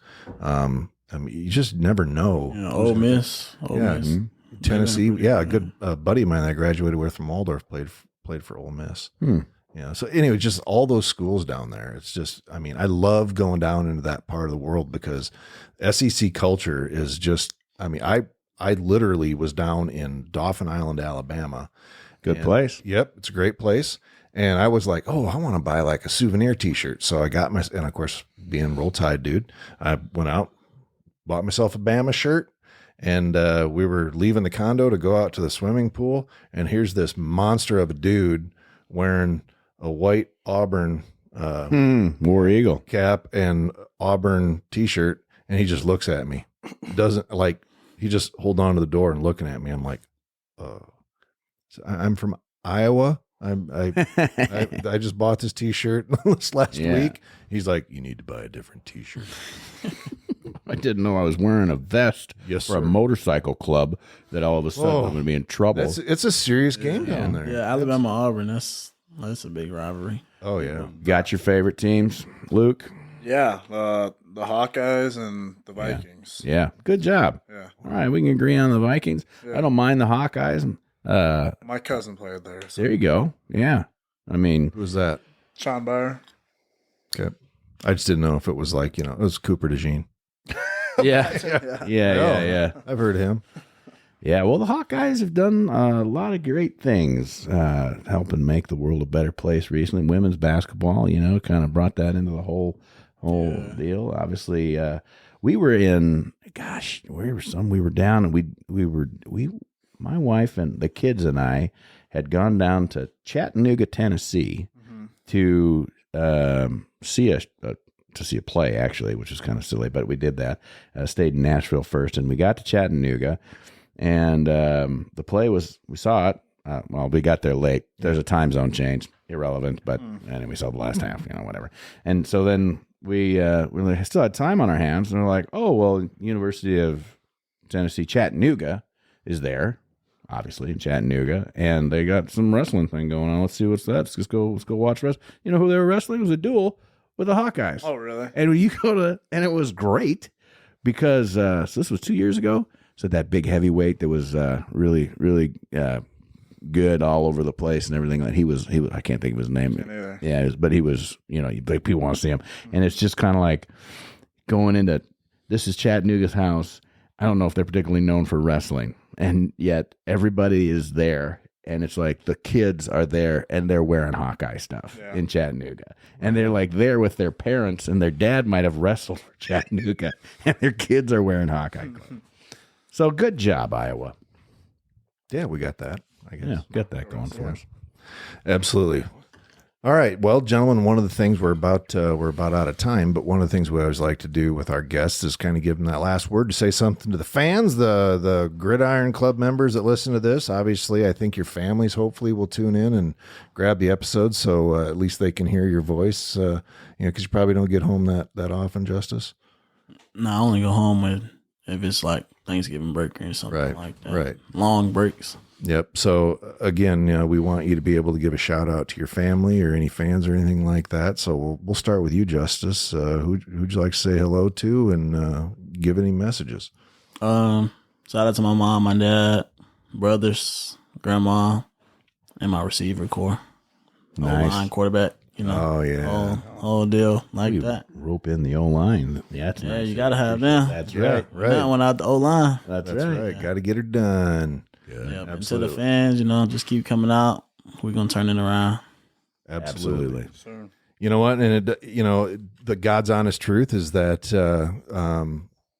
S2: You just never know.
S3: Ole Miss.
S2: Tennessee. Yeah, a good buddy of mine that I graduated with from Waldorf played for Ole Miss. Yeah. So anyway, just all those schools down there. It's just, I love going down into that part of the world because SEC culture is just. I literally was down in Dauphin Island, Alabama.
S1: Good place.
S2: Yep, it's a great place. And I was like, oh, I want to buy like a souvenir T-shirt. So I got and of course, being Roll Tide dude, I went out, bought myself a Bama shirt, and we were leaving the condo to go out to the swimming pool. And here's this monster of a dude wearing a white Auburn
S1: War Eagle
S2: cap and Auburn T-shirt, and he just looks at me. Doesn't like. He just hold on to the door and looking at me. I'm like, I'm from Iowa. I just bought this T-shirt this last week. He's like, you need to buy a different T-shirt.
S1: I didn't know I was wearing a vest for a motorcycle club that all of a sudden I'm going to be in trouble.
S2: It's a serious game down there.
S3: Yeah, Alabama Auburn. That's a big rivalry.
S2: Oh yeah.
S1: Got your favorite teams, Luke?
S4: Yeah, the Hawkeyes and the Vikings.
S1: Yeah, good job.
S4: Yeah.
S1: All right, we can agree on the Vikings. Yeah. I don't mind the Hawkeyes.
S4: My cousin played there. So.
S1: There you go. Yeah.
S2: Who's that?
S4: Sean Beyer.
S2: Okay. I just didn't know if it was like, it was Cooper DeJean.
S1: Yeah.
S2: I've heard of him.
S1: Yeah, well, the Hawkeyes have done a lot of great things, helping make the world a better place recently. Women's basketball, kind of brought that into the whole deal. Obviously, we were in, we were down, and my wife and the kids and I had gone down to Chattanooga, Tennessee, to see a play, actually, which was kind of silly, but we did that. Stayed in Nashville first, and we got to Chattanooga, and the play was, we saw it. We got there late. There's a time zone change, irrelevant, but anyway, we saw the last half, whatever. And so then we still had time on our hands, and we're like, oh, well, University of Tennessee Chattanooga is there, obviously, in Chattanooga, and they got some wrestling thing going on. Let's see what's that. Let's go watch wrestling. You know who they were wrestling? It was a duel with the Hawkeyes.
S4: Oh, really?
S1: And when you go to, and it was great because so this was 2 years ago. So that big heavyweight that was really, really good all over the place and everything. That he was I can't think of his name. Yeah, but he was, people want to see him, and it's just kind of like going into, this is Chattanooga's house. I don't know if they're particularly known for wrestling, and yet everybody is there. And it's like the kids are there and they're wearing Hawkeye stuff in Chattanooga. And they're like there with their parents, and their dad might have wrestled for Chattanooga, and their kids are wearing Hawkeye clothes. So good job, Iowa.
S2: Yeah, we got that, I guess.
S1: Yeah, got that going for us.
S2: Absolutely. All right. Well, gentlemen, one of the things we're about out of time, but one of the things we always like to do with our guests is kind of give them that last word to say something to the fans, the Gridiron Club members that listen to this. Obviously, I think your families hopefully will tune in and grab the episode, so at least they can hear your voice. Because you probably don't get home that often, Justice.
S3: No, I only go home if it's like Thanksgiving break or something like that.
S2: Right.
S3: Long breaks.
S2: Yep. So again, we want you to be able to give a shout out to your family or any fans or anything like that. So we'll start with you, Justice. Who'd you like to say hello to and give any messages?
S3: Shout out to my mom, my dad, brothers, grandma, and my receiver core.
S1: Nice.
S3: O-line quarterback. You know,
S2: Oh, yeah.
S3: whole deal like
S1: You
S3: that.
S1: rope in the O-line. Yeah, that's
S3: Yeah,
S1: nice.
S3: you gotta have them.
S1: That's
S2: Yeah,
S1: right.
S2: right.
S3: That one out the O line.
S1: That's
S2: That's
S1: right.
S2: right. Got to get her done.
S3: Yeah, but until the
S2: absolutely.
S3: fans, just keep coming out. We're gonna turn it around.
S2: Absolutely.
S4: Sure.
S2: You know what? And the God's honest truth is that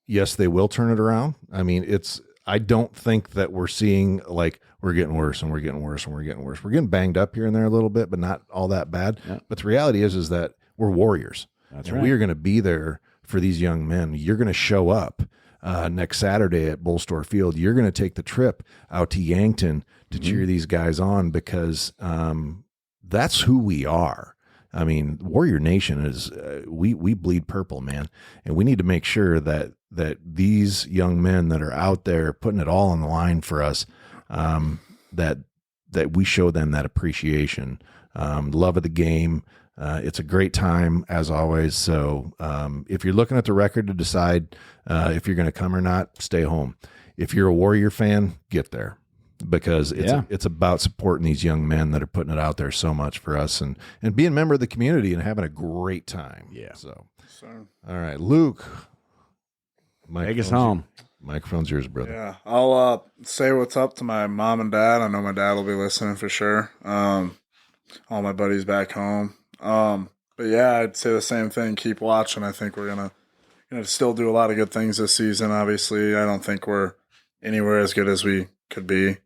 S2: yes, they will turn it around. I mean, I don't think that we're seeing like we're getting worse and we're getting worse and we're getting worse. We're getting banged up here and there a little bit, but not all that bad.
S1: Yeah.
S2: But the reality is that we're warriors.
S1: That's
S2: and
S1: right.
S2: we are going to be there for these young men. You're going to show up next Saturday at Bull Store Field. You're going to take the trip out to Yankton to cheer these guys on because that's who we are. I mean, Warrior Nation is we bleed purple, man, and we need to make sure that these young men that are out there putting it all on the line for us, that we show them that appreciation, love of the game. It's a great time as always. So if you're looking at the record to decide if you're going to come or not, stay home. If you're a Warrior fan, get there. Because it's about supporting these young men that are putting it out there so much for us and being a member of the community and having a great time.
S1: Yeah.
S2: So, all right, Luke,
S1: Take us home.
S2: Microphone's yours, brother.
S4: Yeah, I'll say what's up to my mom and dad. I know my dad will be listening for sure. All my buddies back home. But yeah, I'd say the same thing. Keep watching. I think we're gonna still do a lot of good things this season. Obviously, I don't think we're anywhere as good as we could be.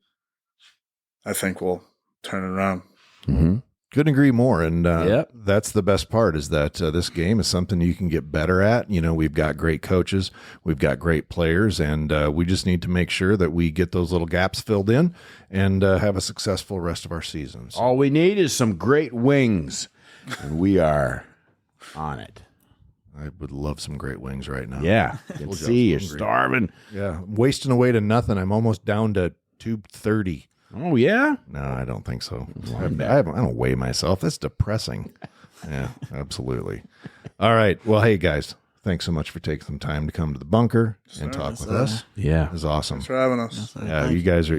S4: I think we'll turn it around.
S1: Mm-hmm.
S2: Couldn't agree more. And
S1: Yep.
S2: that's the best part is that this game is something you can get better at. We've got great coaches, we've got great players, and we just need to make sure that we get those little gaps filled in and have a successful rest of our season. So,
S1: All we need is some great wings, and we are on it.
S2: I would love some great wings right now.
S1: Yeah. Can see you're starving.
S2: Yeah. I'm wasting away to nothing. I'm almost down to 230.
S1: Oh, yeah?
S2: No, I don't think so. I don't weigh myself. That's depressing. Yeah, absolutely. All right. Well, hey, guys, thanks so much for taking some time to come to the bunker and talk with us.
S1: Yeah.
S2: It was awesome.
S4: Thanks for having us.
S2: Yeah, you guys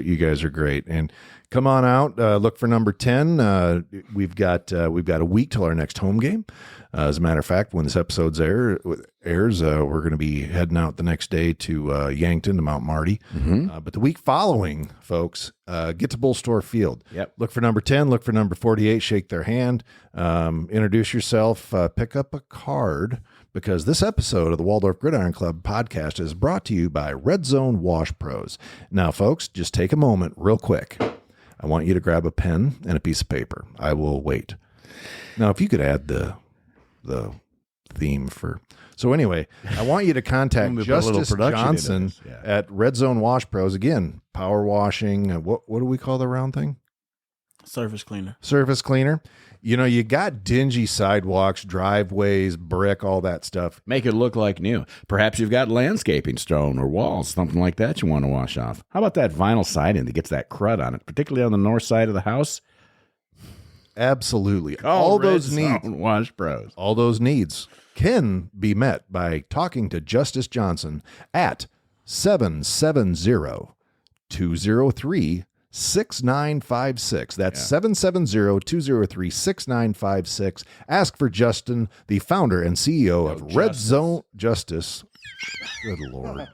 S2: are great. And come on out. Look for number 10. We've got a week till our next home game. As a matter of fact, when this episode airs, we're going to be heading out the next day to Yankton to Mount Marty.
S1: Mm-hmm.
S2: But the week following, folks, get to Bull Store Field.
S1: Yep.
S2: Look for number 10. Look for number 48. Shake their hand. Introduce yourself. Pick up a card. Because this episode of the Waldorf Gridiron Club podcast is brought to you by Red Zone Wash Pros. Now, folks, just take a moment real quick. I want you to grab a pen and a piece of paper. I will wait. Now, if you could add the theme for... So anyway, I want you to contact Justice Johnson at Red Zone Wash Pros. Again, power washing. What do we call the round thing?
S3: Surface cleaner.
S2: Surface cleaner. You got dingy sidewalks, driveways, brick, all that stuff.
S1: Make it look like new. Perhaps you've got landscaping stone or walls, something like that you want to wash off. How about that vinyl siding that gets that crud on it, particularly on the north side of the house?
S2: Absolutely.
S1: All those needs. Wash Pros.
S2: All those needs can be met by talking to Justice Johnson at 770-203-6956. That's 770-203-6956. Ask for Justin, the founder and CEO of Red Zone Justice. Good Lord.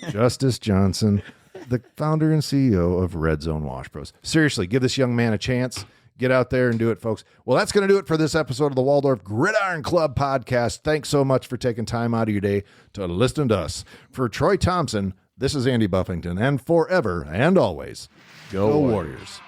S2: Justice Johnson, the founder and CEO of Red Zone Wash Pros. Seriously, give this young man a chance. Get out there and do it, folks. Well, that's going to do it for this episode of the Waldorf Gridiron Club podcast. Thanks so much for taking time out of your day to listen to us. For Troy Thompson, this is Andy Buffington, and forever and always, go Warriors.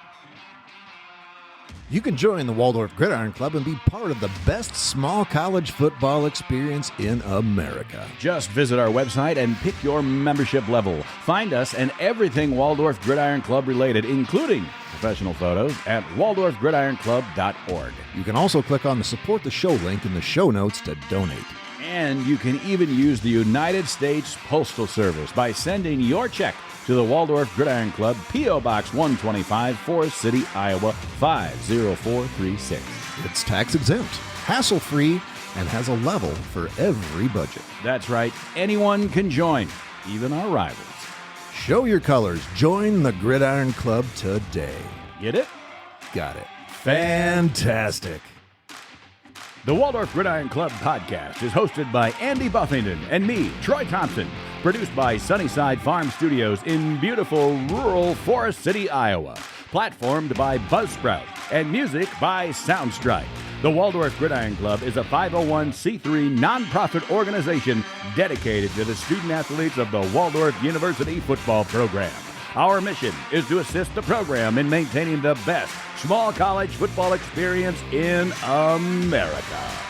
S2: You can join the Waldorf Gridiron Club and be part of the best small college football experience in America.
S1: Just visit our website and pick your membership level. Find us and everything Waldorf Gridiron Club related, including professional photos, at waldorfgridironclub.org.
S2: You can also click on the Support the Show link in the show notes to donate.
S1: And you can even use the United States Postal Service by sending your check to the Waldorf Gridiron Club, P.O. Box 125, Forest City, Iowa, 50436.
S2: It's tax exempt, hassle-free, and has a level for every budget.
S1: That's right. Anyone can join, even our rivals.
S2: Show your colors. Join the Gridiron Club today.
S1: Get it?
S2: Got it. Fantastic.
S5: The Waldorf Gridiron Club podcast is hosted by Andy Buffington and me, Troy Thompson. Produced by Sunnyside Farm Studios in beautiful rural Forest City, Iowa. Platformed by Buzzsprout and music by Soundstripe. The Waldorf Gridiron Club is a 501c3 nonprofit organization dedicated to the student athletes of the Waldorf University football program. Our mission is to assist the program in maintaining the best small college football experience in America.